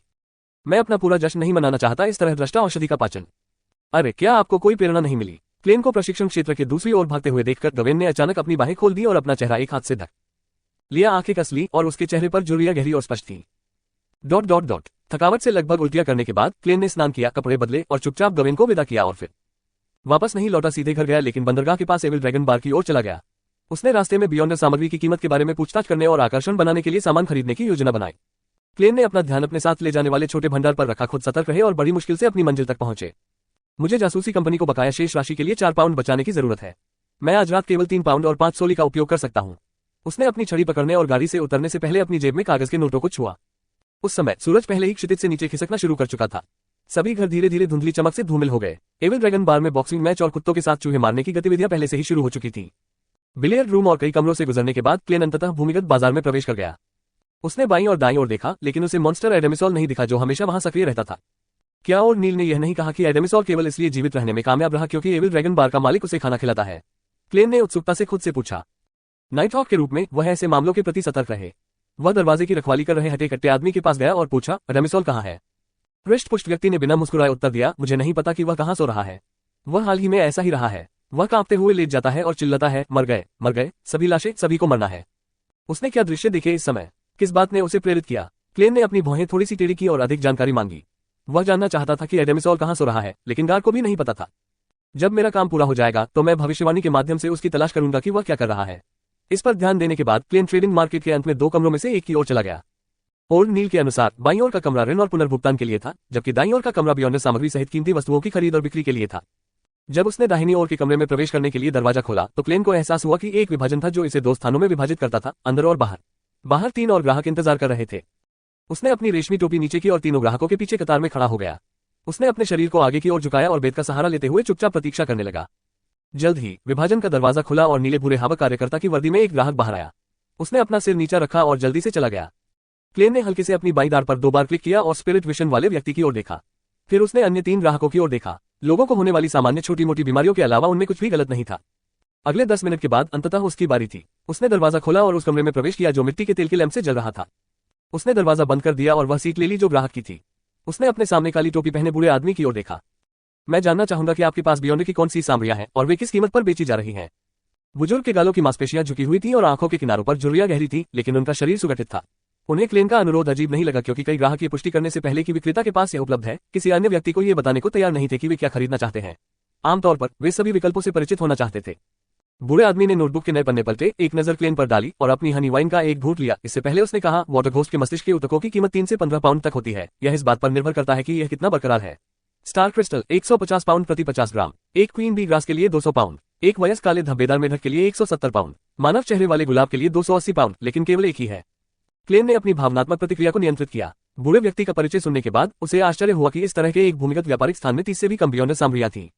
मैं अपना पूरा जश्न नहीं मनाना चाहता इस तरह दृष्टा औषधि का पाचन। अरे, क्या आपको कोई प्रेरणा नहीं मिली? क्लेन को प्रशिक्षण क्षेत्र के दूसरी ओर भागते हुए देखकर गवेन ने अचानक अपनी बाहें खोल दी और अपना चेहरा एक हाथ से ढक लिया। आंखें कस ली और उसके चेहरे पर झुर्रियां गहरी और स्पष्ट थीं। ... थकावट से लगभग उल्टियां करने के बाद क्लेन ने स्नान किया, कपड़े बदले और चुपचाप गवेन को विदा किया और फिर वापस नहीं लौटा। सीधे घर गया, लेकिन बंदरगाह के पास एविल ड्रैगन बार की ओर चला गया। उसने रास्ते में बियॉन्डर सामग्री की कीमत के बारे में पूछताछ करने और आकर्षण बनाने के लिए सामान खरीदने की योजना बनाई। क्लेन ने अपना ध्यान अपने साथ ले जाने वाले छोटे भंडार पर रखा। खुद सतर्क रहे और बड़ी मुश्किल से अपनी मंजिल तक पहुंचे। मुझे जासूसी कंपनी को बकाया शेष राशि के लिए 4 पाउंड बचाने की जरूरत है। मैं आज रात केवल 3 पाउंड और 5 सोली का उपयोग कर सकता हूँ। उसने अपनी छड़ी पकड़ने और गाड़ी से उतरने से पहले अपनी जेब में कागज के नोटों को छुआ। उस समय सूरज पहले ही क्षितिज से नीचे खिसकना शुरू कर चुका था। सभी घर धीरे धीरे धुंधली चमक से धूमिल हो गए। एविल ड्रैगन बार में बॉक्सिंग मैच और कुत्तों के साथ चूहे मारने की गतिविधियां पहले से ही शुरू हो चुकी थी। बिलियर्ड रूम और कई कमरों से गुजरने के बाद क्लेन अंततः भूमिगत बाजार में प्रवेश कर गया। उसने बाईं और दाईं ओर देखा, लेकिन उसे मॉन्स्टर एडेमिसॉल नहीं दिखा जो हमेशा वहां सक्रिय रहता था। क्या और नील ने यह नहीं कहा कि एडेमिसॉल केवल इसलिए जीवित रहने में कामयाब रहा क्योंकि एविल ड्रैगन बार का मालिक उसे खाना खिलाता है? क्लेन ने उत्सुकता से खुद से पूछा। नाइटहॉक के रूप में वह ऐसे मामलों के प्रति सतर्क रहे। वह दरवाजे की रखवाली कर रहे हटे कट्टे आदमी के पास गया और पूछा, एडेमिसॉल कहाँ है? पृष्ठपुष्ट व्यक्ति ने बिना मुस्कुराए उत्तर दिया, मुझे नहीं पता कि वह कहाँ सो रहा है। वह हाल ही में ऐसा ही रहा है। वह कांपते हुए लेट जाता है और चिल्लाता है, मर गए, सभी लाशें, सभी को मरना है। उसने क्या दृश्य देखे इस समय? किस बात ने उसे प्रेरित किया? क्लेन ने अपनी भौहें थोड़ी सी टेढ़ी की और अधिक जानकारी मांगी। वह जानना चाहता था कि एडेमिसॉल कहाँ सो रहा है, लेकिन गार्ड को भी नहीं पता था। जब मेरा काम पूरा हो जाएगा तो मैं भविष्यवाणी के माध्यम से उसकी तलाश करूंगा कि वह क्या कर रहा है। इस पर ध्यान देने के बाद क्लेन ट्रेडिंग मार्केट के अंत में 2 कमरों में से एक की ओर चला गया। और नील के अनुसार बाईं ओर का कमरा ऋण और पुनर्भुगतान के लिए था, जबकि दाईं ओर का कमरा बियॉन्डर सामग्री सहित कीमती वस्तुओं की खरीद और बिक्री के लिए था। जब उसने दाहिनी ओर के कमरे में प्रवेश करने के लिए दरवाजा खोला तो क्लेन को एहसास हुआ कि एक विभाजन था जो इसे 2 स्थानों में विभाजित करता था, अंदर और बाहर। बाहर 3 और ग्राहक इंतजार कर रहे थे। उसने अपनी रेशमी टोपी नीचे की और तीनों ग्राहकों के पीछे कतार में खड़ा हो गया। उसने अपने शरीर को आगे की ओर झुकाया और बेद का सहारा लेते हुए चुपचाप प्रतीक्षा करने लगा। जल्द ही विभाजन का दरवाजा खुला और नीले भूरे हावक कार्यकर्ता की वर्दी में एक ग्राहक बाहर आया। उसने अपना सिर नीचा रखा और जल्दी से चला गया। क्लेन ने हल्के से अपनी बाईं दाढ़ पर 2 बार क्लिक किया और स्पिरिट विशन वाले व्यक्ति की ओर देखा। फिर उसने अन्य 3 ग्राहकों की ओर देखा। लोगों को होने वाली सामान्य छोटी मोटी बीमारियों के अलावा उनमें कुछ भी गलत नहीं था। अगले 10 मिनट के बाद अंततः उसकी बारी थी। उसने दरवाजा खोला और उस कमरे में प्रवेश किया जो मिट्टी के तेल के लैंप से जल रहा था। उसने दरवाजा बंद कर दिया और वह सीट ले ली जो ग्राहक की थी। उसने अपने सामने काली टोपी पहने बूढ़े आदमी की ओर देखा। मैं जानना चाहूंगा कि आपके पास बियॉन्डर की कौन सी सामग्रियां हैं और वे किस कीमत पर बेची जा रही हैं। बुजुर्ग के गालों की मांसपेशियां झुकी हुई थी और आंखों के किनारों पर झुर्रियां गहरी थी, लेकिन उनका शरीर सुगठित था। उन्हें क्लेन का अनुरोध अजीब नहीं लगा क्योंकि कई ग्राहक ये पुष्टि करने से पहले कि विक्रेता के पास यह उपलब्ध है, किसी अन्य व्यक्ति को यह बताने को तैयार नहीं थे कि वे क्या खरीदना चाहते हैं। आमतौर पर वे सभी विकल्पों से परिचित होना चाहते थे। बूढ़े आदमी ने नोटबुक के नए पन्ने पलटे, एक नजर क्लेन पर डाली और अपनी हनी वाइन का एक घूंट लिया। इससे पहले उसने कहा, वाटर घोस्ट के मस्तिष्क के ऊतकों की कीमत 3 से 15 पाउंड तक होती है। यह इस बात पर निर्भर करता है कि यह कितना बरकरार है। स्टार क्रिस्टल 150 पाउंड प्रति 50 ग्राम, एक क्वीन बी ग्रास के लिए 200 पाउंड, एक वयस्क काले धब्बेदार मेढक के लिए 170 पाउंड, मानव चेहरे वाले गुलाब के लिए 280 पाउंड, लेकिन केवल एक ही है। क्लेन ने अपनी भावनात्मक प्रतिक्रिया को नियंत्रित किया। बूढ़े व्यक्ति का परिचय सुनने के बाद उसे आश्चर्य हुआ कि इस तरह के एक भूमिगत व्यापारिक स्थान में 30 से भी कम बियॉन्डर सामग्रियां थी।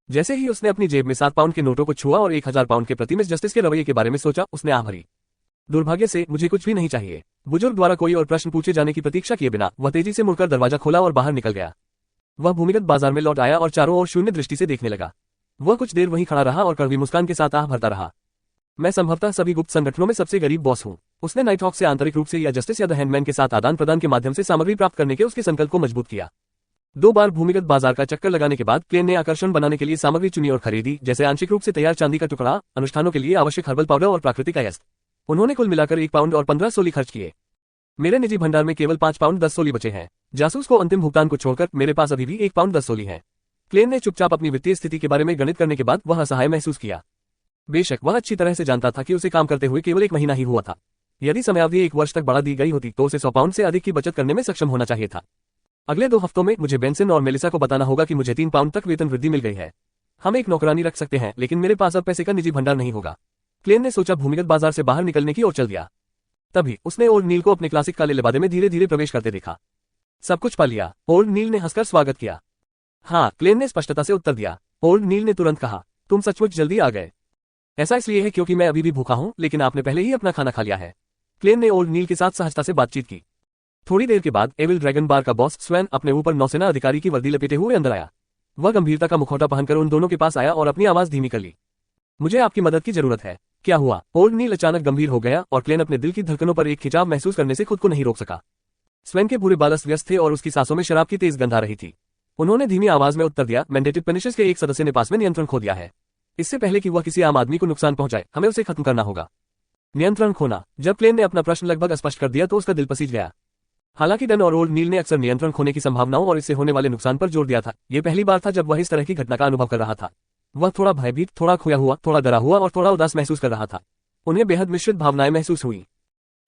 जैसे ही उसने अपनी जेब में 7 पाउंड के नोटों को छुआ और 1000 पाउंड के प्रति मिस जस्टिस के रवैये के बारे में सोचा, उसने आह भरी। दुर्भाग्य से मुझे कुछ भी नहीं चाहिए। बुजुर्ग द्वारा कोई और प्रश्न पूछे जाने की प्रतीक्षा किए बिना वह तेजी से मुड़कर दरवाजा खोला और बाहर निकल गया। वह भूमिगत बाजार में लौट आया और चारों ओर शून्य दृष्टि से देखने लगा। वह कुछ देर वहीं खड़ा रहा और कड़वी मुस्कान के साथ आह भरता रहा। मैं संभवतः सभी गुप्त संगठनों में सबसे गरीब बॉस हूँ। उसने नाइटहॉक से आंतरिक रूप से या जस्टिस या द हैंडमैन के साथ आदान प्रदान के माध्यम से सामग्री प्राप्त करने के उसके संकल्प को मजबूत किया। 2 बार भूमिगत बाजार का चक्कर लगाने के बाद क्लेन ने आकर्षण बनाने के लिए सामग्री चुनी और खरीदी, जैसे आंशिक रूप से तैयार चांदी का टुकड़ा, अनुष्ठानों के लिए आवश्यक हर्बल पाउडर और प्राकृतिक अयस्क। उन्होंने कुल मिलाकर 1 पाउंड और 15 सोली खर्च किए। मेरे निजी भंडार में केवल 5 पाउंड 10 सोली बचे हैं। जासूस को अंतिम भुगतान को छोड़कर मेरे पास अभी भी 1 पाउंड 10 सोली है। क्लेन ने चुपचाप अपनी वित्तीय स्थिति के बारे में गणित करने के बाद वह असहाय महसूस किया। बेशक वह अच्छी तरह से जानता था कि उसे काम करते हुए केवल 1 महीना ही हुआ था। यदि समयावधि 1 वर्ष तक बढ़ा दी गई होती तो उसे 100 पाउंड से अधिक की बचत करने में सक्षम होना चाहिए था। अगले 2 हफ्तों में मुझे बेंसन और मेलिसा को बताना होगा कि मुझे 3 पाउंड तक वेतन वृद्धि मिल गई है। हम एक नौकरानी रख सकते हैं, लेकिन मेरे पास अब पैसे का निजी भंडार नहीं होगा। क्लेन ने सोचा भूमिगत बाजार से बाहर निकलने की ओर चल दिया। तभी उसने और नील को अपने क्लासिक काले लिबादे में धीरे धीरे प्रवेश करते देखा। सब कुछ पा लिया? और नील ने हंसकर स्वागत किया। हाँ, क्लेन ने स्पष्टता से उत्तर दिया। और नील ने तुरंत कहा, तुम सचमुच जल्दी आ गए। ऐसा इसलिए है क्योंकि मैं अभी भी भूखा हूं, लेकिन आपने पहले ही अपना खाना खा लिया है। क्लेन ने और नील के साथ सहजता से बातचीत की। थोड़ी देर के बाद एविल ड्रैगन बार का बॉस स्वैन अपने ऊपर नौसेना अधिकारी की वर्दी लपेटे हुए अंदर आया। वह गंभीरता का मुखौटा पहनकर उन दोनों के पास आया और अपनी आवाज धीमी कर ली। मुझे आपकी मदद की जरूरत है। क्या हुआ? और नील अचानक गंभीर हो गया और क्लेन अपने दिल की धड़कनों पर एक खिंचाव महसूस करने से खुद को नहीं रोक सका। स्वैन के पूरे बाल अस्त व्यस्त थे और उसकी सांसों में शराब की तेज गंध आ रही थी। उन्होंने धीमी आवाज में उत्तर दिया, मैंडेटेड पनिशर्स के एक सदस्य ने पास में नियंत्रण खो दिया है। इससे पहले कि वह किसी आम आदमी को नुकसान पहुंचाए, हमें उसे खत्म करना होगा। नियंत्रण खोना। जब क्लेन ने अपना प्रश्न लगभग स्पष्ट कर दिया तो उसका दिल पसीज गया। हालांकि डन और ओल्ड नील ने अक्सर नियंत्रण खोने की संभावनाओं और इससे होने वाले नुकसान पर जोर दिया था, यह पहली बार था जब वह इस तरह की घटना का अनुभव कर रहा था। वह थोड़ा भयभीत, थोड़ा खोया हुआ, थोड़ा डरा हुआ और थोड़ा उदास महसूस कर रहा था। उन्हें बेहद मिश्रित भावनाएं महसूस हुई।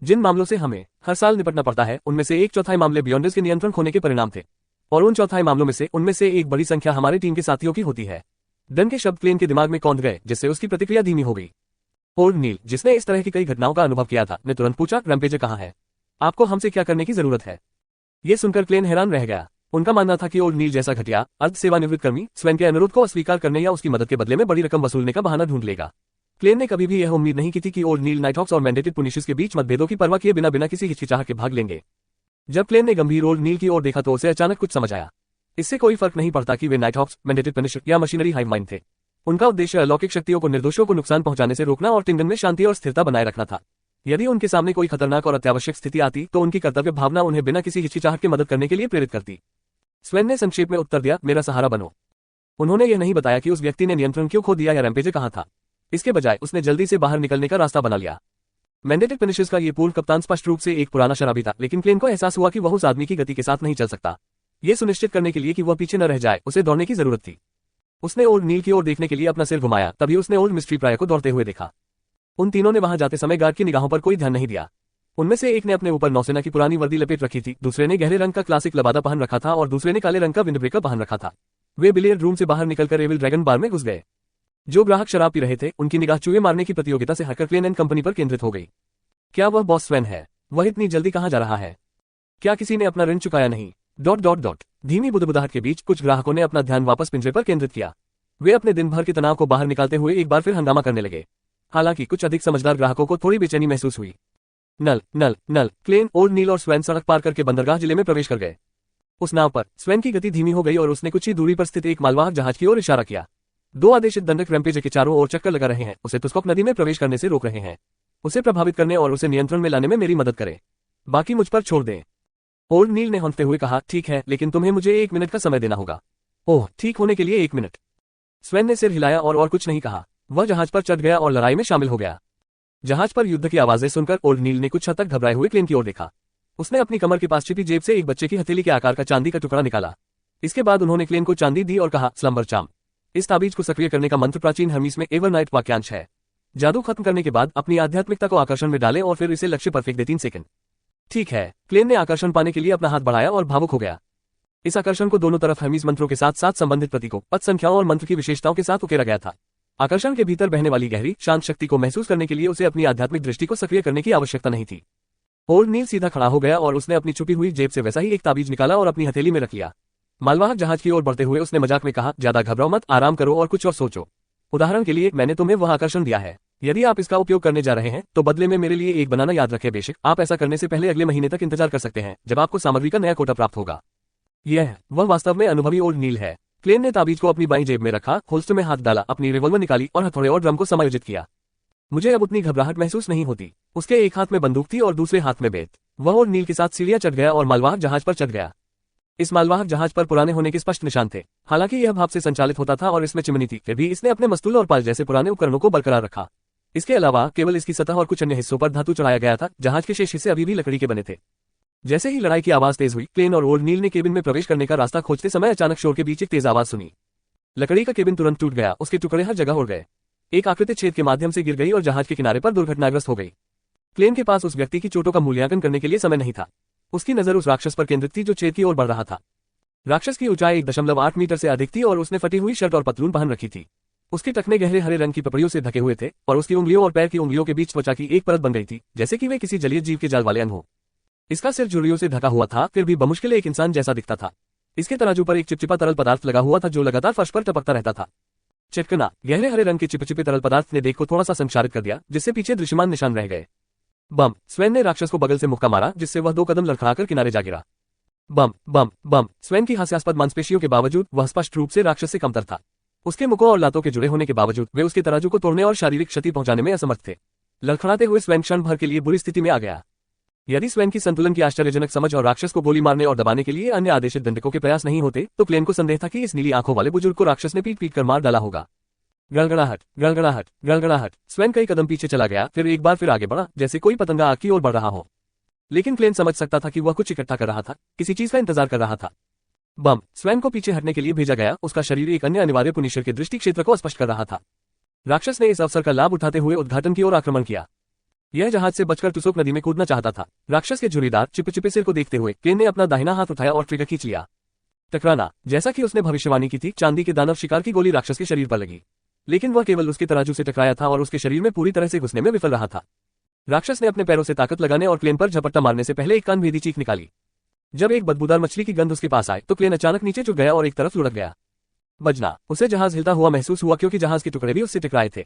जिन मामलों से हमें हर साल निपटना पड़ता है उनमें से 1/4 मामले बियॉन्डर्स के नियंत्रण खोने के परिणाम थे, और उन 1/4 मामलों में से उनमें से एक बड़ी संख्या हमारे टीम के साथियों की होती है। डन के शब्द क्लेन के दिमाग में कौंध गए, जिससे उसकी प्रतिक्रिया धीमी हो गई। और नील, जिसने इस तरह की कई घटनाओं का अनुभव किया था, ने तुरंत पूछा, रैम्पेजर कहाँ है? आपको हमसे क्या करने की जरूरत है? ये सुनकर क्लेन हैरान रह गया। उनका मानना था कि ओल्ड नील जैसा घटिया अर्ध सेवानिवृत्त कर्मी स्वयं के अनुरोध को अस्वीकार करने या उसकी मदद के बदले में बड़ी रकम वसूलने का बहाना ढूंढ लेगा। क्लेन ने कभी भी यह उम्मीद नहीं की थी कि ओल्ड नील नाइटहॉक्स और मैंडेटेड पुनिशर्स के बीच मतभेदों की परवाह किए बिना किसी हिचकिचाहट के भाग लेंगे। जब क्लेन ने गंभीर ओल्ड नील की ओर देखा तो उसे अचानक कुछ समझ आया। इससे कोई फर्क नहीं पड़ता कि वे नाइटहॉक्स, मैंडेटेड पुनिशर या मशीनरी हाइव माइंड थे। उनका उद्देश्य अलौकिक शक्तियों को निर्दोषों को नुकसान पहुंचाने से रोकना और टिंगन में शांति और स्थिरता बनाए रखना था। यदि उनके सामने कोई खतरनाक और अत्यावश्यक स्थिति आती तो उनकी कर्तव्य भावना उन्हें बिना किसी हिचकिचाहट के मदद करने के लिए प्रेरित करती। स्वेन ने संक्षेप में उत्तर दिया, मेरा सहारा बनो। उन्होंने यह नहीं बताया कि उस व्यक्ति ने नियंत्रण क्यों खो दिया या रैम्पेज कहां था। इसके बजाय उसने जल्दी से बाहर निकलने का रास्ता बना लिया। मैंडेटेड पुनिशर्स का ये पूर्व कप्तान स्पष्ट रूप से एक पुराना शराबी था, लेकिन क्लेन को एहसास हुआ कि वह उस आदमी की गति के साथ नहीं चल सकता। ये सुनिश्चित करने के लिए कि वह पीछे न रह जाए, उसे दौड़ने की जरूरत थी। उसने ओल्ड नील की ओर देखने के लिए अपना सिर घुमाया, तभी उसने ओल्ड मिस्ट्री प्रायर को दौड़ते हुए देखा। उन तीनों ने वहां जाते समय गार्ड की निगाहों पर कोई ध्यान नहीं दिया। उनमें से एक ने अपने ऊपर नौसेना की पुरानी वर्दी लपेट रखी थी, दूसरे ने गहरे रंग का क्लासिक लबादा पहन रखा था और दूसरे ने काले रंग का विंडब्रेकर पहन रखा था। वे बिलियर्ड रूम से बाहर निकलकर एविल ड्रैगन बार में घुस गए। जो ग्राहक शराब पी रहे थे, उनकी निगाह चूहे मारने की प्रतियोगिता से हटकर क्लेन एंड कंपनी पर केंद्रित हो गई। क्या वह बॉस स्वेन है? वह इतनी जल्दी कहां जा रहा है? क्या किसी ने अपना ऋण चुकाया नहीं? ... धीमी बुदबुदाहट के बीच कुछ ग्राहकों ने अपना ध्यान वापस पिंजरे पर केंद्रित किया। वे अपने दिन भर के तनाव को बाहर निकालते हुए एक बार फिर हंगामा करने लगे। हालांकि कुछ अधिक समझदार ग्राहकों को थोड़ी बेचैनी महसूस हुई। नल क्लेन, ओल्ड नील और स्वेन सड़क पार करके बंदरगाह जिले में प्रवेश कर गए। उस नाव पर स्वेन की गति धीमी हो गई और उसने कुछ ही दूरी पर स्थित एक मालवाहक जहाज की ओर इशारा किया। 2 आदेशित दंडक रैम्पेज के चारों ओर चक्कर लगा रहे हैं, उसे तुस्कोक नदी में प्रवेश करने से रोक रहे हैं। उसे प्रभावित करने और उसे नियंत्रण में लाने में मेरी मदद करें, बाकी मुझ पर छोड़ दें। ओल्ड नील ने हंसते हुए कहा, ठीक है, लेकिन तुम्हें मुझे 1 मिनट का समय देना होगा। ओह, ठीक होने के लिए 1 मिनट। स्वेन ने सिर हिलाया और कुछ नहीं कहा। वह जहाज पर चढ़ गया और लड़ाई में शामिल हो गया। जहाज पर युद्ध की आवाजें सुनकर ओल्ड नील ने कुछ हद तक घबराए हुए क्लेन की ओर देखा। उसने अपनी कमर के पास छिपी जेब से एक बच्चे की हथेली के आकार का चांदी का टुकड़ा निकाला। इसके बाद उन्होंने क्लेन को चांदी दी और कहा, स्लम्बर चार्म। इस ताबीज को सक्रिय करने का मंत्र प्राचीन हर्मीस में एवरनाइट वाक्यांश है। जादू खत्म करने के बाद अपनी आध्यात्मिकता को आकर्षण में डालें और फिर इसे लक्ष्य पर फेंक दे 3 सेकंड। ठीक है। क्लेन ने आकर्षण पाने के लिए अपना हाथ बढ़ाया और भावुक हो गया। इस आकर्षण को दोनों तरफ हर्मीस मंत्रों के साथ साथ संबंधित प्रतीकों, पद संख्याओं और मंत्र की विशेषताओं के साथ उकेरा गया था। आकर्षण के भीतर बहने वाली गहरी, शांत शक्ति को महसूस करने के लिए उसे अपनी आध्यात्मिक दृष्टि को सक्रिय करने की आवश्यकता नहीं थी। ओल्ड नील सीधा खड़ा हो गया और उसने अपनी छुपी हुई जेब से वैसा ही एक ताबीज निकाला और अपनी हथेली में रख लिया। मालवाहक जहाज की ओर बढ़ते हुए उसने मजाक में कहा, ज्यादा घबराओ मत, आराम करो और कुछ और सोचो। उदाहरण के लिए, मैंने तुम्हें वह आकर्षण दिया है। यदि आप इसका उपयोग करने जा रहे हैं तो बदले में मेरे लिए एक बनाना याद रखें। बेशक आप ऐसा करने से पहले अगले महीने तक इंतजार कर सकते हैं, जब आपको सामग्री का नया कोटा प्राप्त होगा। यह वह वास्तव में अनुभवी ओल्ड नील है। क्लेन ने ताबीज को अपनी बाईं जेब में रखा, होल्स्टर में हाथ डाला, अपनी रिवॉल्वर निकाली और हथौड़े और ड्रम को समायोजित किया। मुझे अब उतनी घबराहट महसूस नहीं होती। उसके एक हाथ में बंदूक थी और दूसरे हाथ में बेत। वह ओल्ड नील के साथ सीढ़ियां चढ़ गया और मालवाहक जहाज पर चढ़ गया। इस मालवाहक जहाज पर पुराने होने के स्पष्ट निशान थे। हालांकि यह भाप से संचालित होता था और इसमें चिमनी थी, फिर भी इसने अपने मस्तूल और पाल जैसे पुराने उपकरणों को बरकरार रखा। इसके अलावा केवल इसकी सतह और कुछ अन्य हिस्सों पर धातु चढ़ाया गया था। जहाज के शेष हिस्से अभी भी लकड़ी के बने थे। जैसे ही लड़ाई की आवाज तेज हुई, क्लेन और ओल्ड नील ने केबिन में प्रवेश करने का रास्ता खोजते समय अचानक शोर के बीच एक तेज आवाज सुनी। लकड़ी का केबिन तुरंत टूट गया, उसके टुकड़े हर जगह उड़ गए। एक आकृति छेद के माध्यम से गिर गई और जहाज के किनारे पर दुर्घटनाग्रस्त हो गई। क्लेन के पास उस व्यक्ति की चोटों का मूल्यांकन करने के लिए समय नहीं था। उसकी नजर उस राक्षस पर केंद्रित थी जो छेद की ओर बढ़ रहा था। राक्षस की ऊंचाई 1.8 मीटर से अधिक थी और उसने फटी हुई शर्ट और पतलून पहन रखी थी। उसके टखने गहरे हरे रंग की पपड़ियों से ढके हुए थे और उसकी उंगलियों और पैर की उंगलियों के बीच त्वचा की एक परत बन गई थी, जैसे कि वे किसी जलीय जीव के जाल वाले अंग हों। इसका सिर झुर्रियों से ढका हुआ था, फिर भी बमुश्किल एक इंसान जैसा दिखता था। इसके तराजू पर एक चिपचिपा तरल पदार्थ लगा हुआ था जो लगातार फर्श पर टपकता रहता था। चटकना, गहरे हरे रंग के चिपचिपे तरल पदार्थ ने देख को थोड़ा सा संचारित कर दिया, जिससे पीछे दृश्यमान निशान रह गए। बम! स्वेन ने राक्षस को बगल से मुक्का मारा, जिससे वह 2 कदम लड़खड़ाकर किनारे जा गिरा। बम बम बम! स्वेन की हास्यास्पद मांसपेशियों के बावजूद वह स्पष्ट रूप से राक्षस से कमतर था। उसके मुखों और लातों के जुड़े होने के बावजूद वे उसके तराजू को तोड़ने और शारीरिक क्षति पहुंचाने में असमर्थ थे। लड़खड़ाते हुए स्वेन क्षण भर के लिए बुरी स्थिति में आ गया। यदि स्वेन की संतुलन की आश्चर्यजनक समझ और राक्षस को गोली मारने और दबाने के लिए अन्य आदेशित दंडकों के प्रयास नहीं होते, तो क्लेन को संदेह था कि इस नीली आंखों वाले बुजुर्ग को राक्षस ने पीट कर मार डाला होगा। गड़गड़ाहट गड़गड़ाहट गड़गड़ाहट! स्वेन कई कदम पीछे चला गया, फिर एक बार फिर आगे बढ़ा, जैसे कोई पतंगा आग की ओर बढ़ रहा हो। लेकिन क्लेन समझ सकता था कि वह कुछ इकट्ठा कर रहा था, किसी चीज का इंतजार कर रहा था। बम! स्वेन को पीछे हटने के लिए भेजा गया। उसका शरीर एक अन्य अनिवार्य पुनिशर के दृष्टि क्षेत्र को स्पष्ट कर रहा था। राक्षस ने इस अवसर का लाभ उठाते हुए उद्घाटन की ओर आक्रमण किया। यह जहाज से बचकर तुसोक नदी में कूदना चाहता था। राक्षस के झुर्रीदार चिपचिपे सिर को देखते हुए क्लेन ने अपना दाहिना हाथ उठाया और ट्रिगर खींच लिया। टकराना! जैसा कि उसने भविष्यवाणी की थी, चांदी के दानव शिकार की गोली राक्षस के शरीर पर लगी, लेकिन वह केवल उसके तराजू से टकराया था और उसके शरीर में पूरी तरह से घुसने में विफल रहा था। राक्षस ने अपने पैरों से ताकत लगाने और क्लेन पर झपट्टा मारने से पहले एक कानभेदी चीख निकाली। जब एक बदबूदार मछली की गंध उसके पास आए तो क्लेन अचानक नीचे झुक गया और एक तरफ लुढ़क गया। बजना! उसे जहाज हिलता हुआ महसूस हुआ क्योंकि जहाज के टुकड़े भी उससे टकराए थे।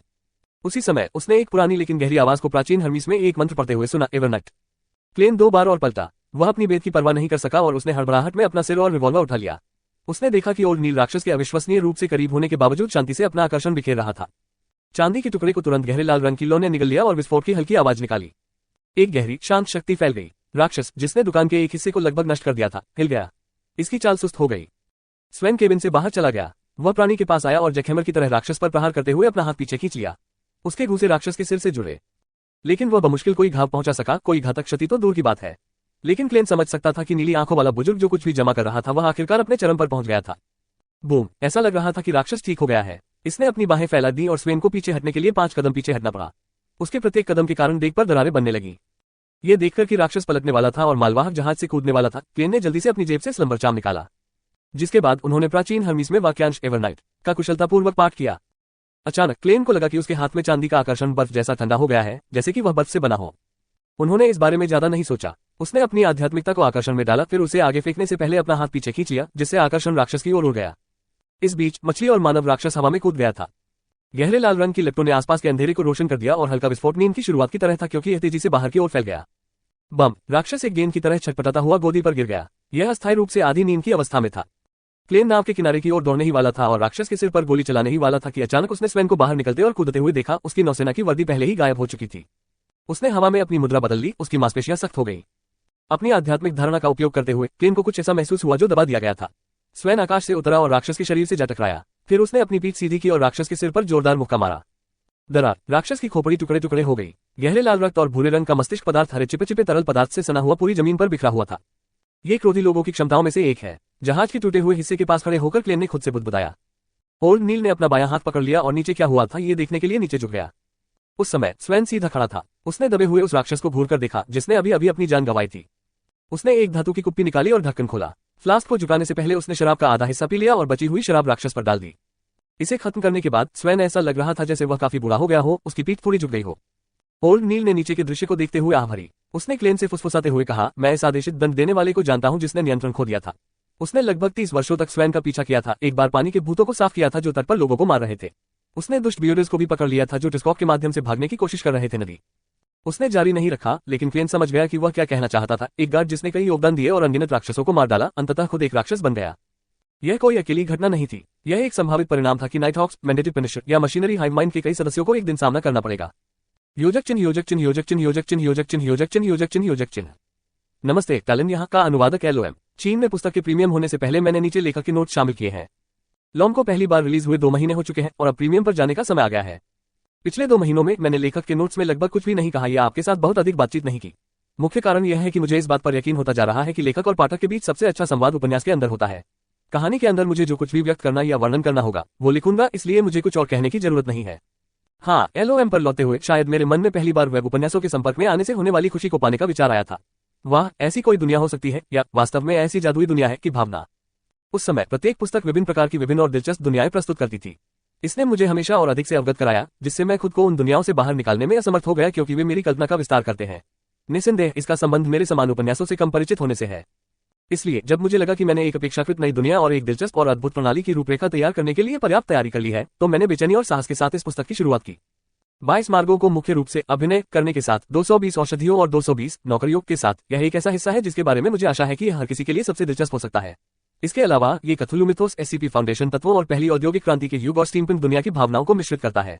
उसी समय उसने एक पुरानी लेकिन गहरी आवाज को प्राचीन हर्मीस में एक मंत्र पढ़ते हुए सुना, एवरनाइट। क्लेन 2 बार और पलटा। वह अपनी बेद की परवाह नहीं कर सका और उसने हड़बड़ाहट में अपना सिर और रिवॉल्वर उठा लिया। उसने देखा कि ओल्ड नील राक्षस के अविश्वसनीय रूप से करीब होने के बावजूद शांति से अपना आकर्षण बिखेर रहा था। चांदी के टुकड़े को तुरंत गहरे लाल रंग की लौ ने निगल लिया और विस्फोट की हल्की आवाज निकाली। एक गहरी शांत शक्ति फैल गई। राक्षस, जिसने दुकान के एक हिस्से को लगभग नष्ट कर दिया था, हिल गया। इसकी चाल सुस्त हो गई। स्वयं केबिन से बाहर चला गया। वह प्राणी के पास आया और जैकहैमर की तरह राक्षस पर प्रहार करते हुए अपना हाथ पीछे खींच लिया। उसके घूंसे राक्षस के सिर से जुड़े, लेकिन वह बमुश्किल कोई घाव पहुंचा सका। कोई घातक क्षति तो दूर की बात है, लेकिन क्लेन समझ सकता था कि नीली आंखों वाला बुजुर्ग जो कुछ भी जमा कर रहा था वह आखिरकार अपने चरम पर पहुंच गया था। बूम! ऐसा लग रहा था कि राक्षस ठीक हो गया है। इसने अपनी बाहें फैला दी और स्वेन को पीछे हटने के लिए 5 कदम पीछे हटना पड़ा। उसके प्रत्येक कदम के कारण डेक पर दरारें बनने लगी। ये देखकर कि राक्षस पलटने वाला था और मालवाहक जहाज से कूदने वाला था, क्लेन ने जल्दी से अपनी जेब से स्लम्बर चार्म निकाला, जिसके बाद उन्होंने प्राचीन हर्मीस में वाक्यांश एवरनाइट का कुशलतापूर्वक पाठ किया। अचानक क्लेन को लगा कि उसके हाथ में चांदी का आकर्षण बर्फ जैसा ठंडा हो गया है, जैसे कि वह बर्फ से बना हो। उन्होंने इस बारे में ज्यादा नहीं सोचा। उसने अपनी आध्यात्मिकता को आकर्षण में डाला, फिर उसे आगे फेंकने से पहले अपना हाथ पीछे खींच लिया, जिससे आकर्षण राक्षस की ओर उड़ गया। इस बीच मछली और मानव राक्षस हवा में कूद गया था। गहरे लाल रंग की लिपटों ने आसपास के अंधेरे को रोशन कर दिया और हल्का विस्फोट नींद की शुरुआत की तरह था, क्योंकि यह तेजी से बाहर की ओर फैल गया। बम! राक्षस एक गेंद की तरह छटपटाता हुआ गोदी पर गिर गया। यह अस्थायी रूप से आधी नींद की अवस्था में था। क्लेन नाव के किनारे की ओर दौड़ने ही वाला था और राक्षस के सिर पर गोली चलाने ही वाला था कि अचानक उसने स्वयं को बाहर निकलते और कूदते हुए देखा। उसकी नौसेना की वर्दी पहले ही गायब हो चुकी थी। उसने हवा में अपनी मुद्रा बदल ली। उसकी मांसपेशियां सख्त हो गई। अपनी आध्यात्मिक धारणा का उपयोग करते हुए क्लेन को कुछ ऐसा महसूस हुआ जो दबा दिया गया था। स्वयं आकाश से उतरा और राक्षस के शरीर से जा टकराया। फिर उसने अपनी पीठ सीधी की और राक्षस के सिर पर जोरदार मुक्का मारा। दरार! राक्षस की खोपड़ी टुकड़े टुकड़े हो गई। गहरे लाल रक्त और भूरे रंग का मस्तिष्क पदार्थ हरे चिपे चिपे तरल पदार्थ से सना हुआ पूरी जमीन पर बिखरा हुआ था। ये क्रोधी लोगों की क्षमताओं में से एक है। जहाज के टूटे हुए हिस्से के पास खड़े होकर क्लेन ने खुद से बुदबुदाया। ओल्ड नील ने अपना बायां हाथ पकड़ लिया और नीचे क्या हुआ था ये देखने के लिए नीचे झुक गया। उस समय स्वयं सीधा खड़ा था। उसने दबे हुए उस राक्षस को घूरकर देखा जिसने अभी अभी अपनी जान गंवाई थी। उसने एक धातु की कुप्पी निकाली और ढक्कन खोला। फ्लास्क को झुकाने से पहले उसने शराब का आधा हिस्सा पी लिया और बची हुई शराब राक्षस पर डाल दी। इसे खत्म करने के बाद स्वयं ऐसा लग रहा था जैसे वह काफी बुरा हो गया हो, उसकी पीठ थोड़ी झुक गई हो। ओल्ड नील ने नीचे के दृश्य को देखते हुए आह भरी। उसने क्लेन से फुसफुसाते हुए कहा, मैं इस आदेशित दंड देने वाले को जानता हूं जिसने नियंत्रण खो दिया था। उसने लगभग 30 वर्षों तक स्वयं का पीछा किया था। एक बार पानी के भूतों को साफ किया था जो तट पर लोगों को मार रहे थे। उसने दुष्ट बियोरेस को भी पकड़ लिया था जो टिस्कॉक के माध्यम से भागने की कोशिश कर रहे थे नदी। उसने जारी नहीं रखा, लेकिन क्लेन समझ गया कि वह क्या कहना चाहता था। एक गार्ड जिसने कई योगदान दिए और अनगिनत राक्षसों को मार डाला, अंततः खुद एक राक्षस बन गया। यह कोई अकेली घटना नहीं थी। यह एक संभावित परिणाम था कि नाइटहॉक्स, मैंडेटेड पनिशर या मशीनरी हाइव माइंड के कई सदस्यों को एक दिन सामना करना पड़ेगा। योजक चिन्ह योजक चिन्ह योजक चिन्ह योजक चिन्ह योजक चिन्ह योजक चिन्ह योजक चिन्ह योजक चिन्ह। नमस्ते टालिन, यहाँ का अनुवादक LOM। चीन में पुस्तक के प्रीमियम होने से पहले मैंने नीचे लेखक के नोट शामिल किए हैं। लॉम को पहली बार रिलीज हुए 2 महीने हो चुके हैं और अब प्रीमियम पर जाने का समय आ गया है। पिछले 2 महीनों में मैंने लेखक के नोट्स में लगभग कुछ भी नहीं कहा या आपके साथ बहुत अधिक बातचीत नहीं की। मुख्य कारण यह है कि मुझे इस बात पर यकीन होता जा रहा है कि लेखक और पाठक के बीच सबसे अच्छा संवाद उपन्यास के अंदर होता है। कहानी के अंदर मुझे जो कुछ भी व्यक्त करना या वर्णन करना होगा वो लिखूंगा, इसलिए मुझे कुछ और कहने की जरूरत नहीं है। हाँ, LOM पर लौटते हुए शायद मेरे मन में पहली बार वेब उपन्यासों के संपर्क में आने से होने वाली खुशी को पाने का विचार आया था। वाह, ऐसी कोई दुनिया हो सकती है, या वास्तव में ऐसी जादुई दुनिया है की भावना। उस समय प्रत्येक पुस्तक विभिन्न प्रकार की विभिन्न और दिलचस्प दुनियाएं प्रस्तुत करती थी। इसने मुझे हमेशा और अधिक से अवगत कराया, जिससे मैं खुद को उन दुनियाओं से बाहर निकालने में असमर्थ हो गया, क्योंकि वे मेरी कल्पना का विस्तार करते हैं। निस्संदेह इसका संबंध मेरे समान उपन्यासों से कम परिचित होने से है। इसलिए जब मुझे लगा कि मैंने एक अपेक्षाकृत नई दुनिया और एक दिलचस्प और अद्भुत प्रणाली की रूपरेखा तैयार करने के लिए पर्याप्त तैयारी कर ली है, तो मैंने बेचैनी और साहस के साथ इस पुस्तक की शुरुआत की। 22 मार्गों को मुख्य रूप से अभिनय करने के साथ 220 औषधियों और 220 नौकरियों के साथ, यह एक ऐसा हिस्सा है जिसके बारे में मुझे आशा है कि यह हर किसी के लिए सबसे दिलचस्प हो सकता है। इसके अलावा ये कथुलु मिथोस, SCP फाउंडेशन तत्वों और पहली औद्योगिक क्रांति के युग और स्टीमपंक दुनिया की भावनाओं को मिश्रित करता है।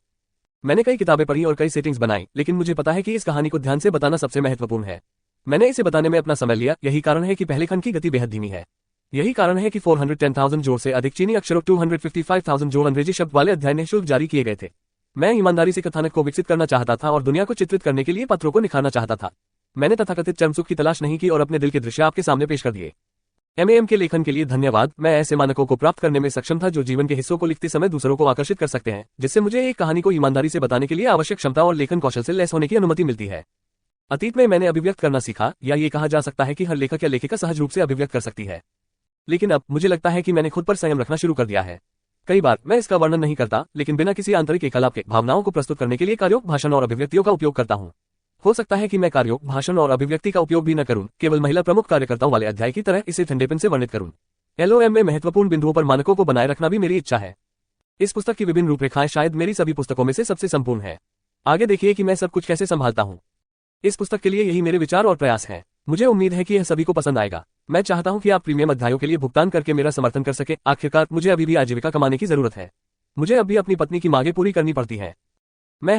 मैंने कई किताबें पढ़ी और कई सेटिंग्स बनाई, लेकिन मुझे पता है कि इस कहानी को ध्यान से बताना सबसे महत्वपूर्ण है। मैंने इसे बताने में अपना समय लिया, यही कारण है कि पहले खंड की गति बेहद धीमी है। यही कारण है कि 410,000 जोड़ से अधिक चीनी अक्षरों 255,000 जोड़ अंग्रेजी शब्द वाले अध्याय निःशुल्क जारी किए गए थे। मैं ईमानदारी से कथानक को विकसित करना चाहता था और दुनिया को चित्रित करने के लिए पत्रों को निखारना चाहता था। मैंने तथाकथित चरमसुख की तलाश नहीं की और अपने दिल के दृश्य आपके सामने पेश कर दिए। MAM के लेखन के लिए धन्यवाद। मैं ऐसे मानकों को प्राप्त करने में सक्षम था जो जीवन के हिस्सों को लिखते समय दूसरों को आकर्षित कर सकते हैं, जिससे मुझे एक कहानी को ईमानदारी से बताने के लिए आवश्यक क्षमता और लेखन कौशल से लैस होने की अनुमति मिलती है। अतीत में मैंने अभिव्यक्त करना सीखा, या ये कहा जा सकता है कि हर लेखक या लेखिका सहज रूप से अभिव्यक्त कर सकती है, लेकिन अब मुझे लगता है कि मैंने खुद पर संयम रखना शुरू कर दिया है। कई बार मैं इसका वर्णन नहीं करता, लेकिन बिना किसी आंतरिक एकलाप के भावनाओं को प्रस्तुत करने के लिए कार्यों, भाषण और अभिव्यक्तियों का उपयोग करता हूँ। हो सकता है कि मैं कार्यों, भाषण और अभिव्यक्ति का उपयोग भी न करूं, केवल महिला प्रमुख कार्यकर्ताओं वाले अध्याय की तरह इसे ठंडेपन से वर्णित करूं। LOM में महत्वपूर्ण बिंदुओं पर मानकों को बनाए रखना भी मेरी इच्छा है। इस पुस्तक की विभिन्न रूपरेखाएं शायद मेरी सभी पुस्तकों में से सबसे संपूर्ण है। आगे देखिए कि मैं सब कुछ कैसे संभालता हूँ। इस पुस्तक के लिए यही मेरे विचार और प्रयास हैं। मुझे उम्मीद है कि यह सभी को पसंद आएगा। मैं चाहता हूं कि आप प्रीमियम अध्यायों के लिए भुगतान करके मेरा समर्थन कर सके। आखिरकार मुझे अभी भी आजीविका कमाने की जरूरत है। मुझे अब भी अपनी पत्नी की मांगें पूरी करनी पड़ती हैं। मैं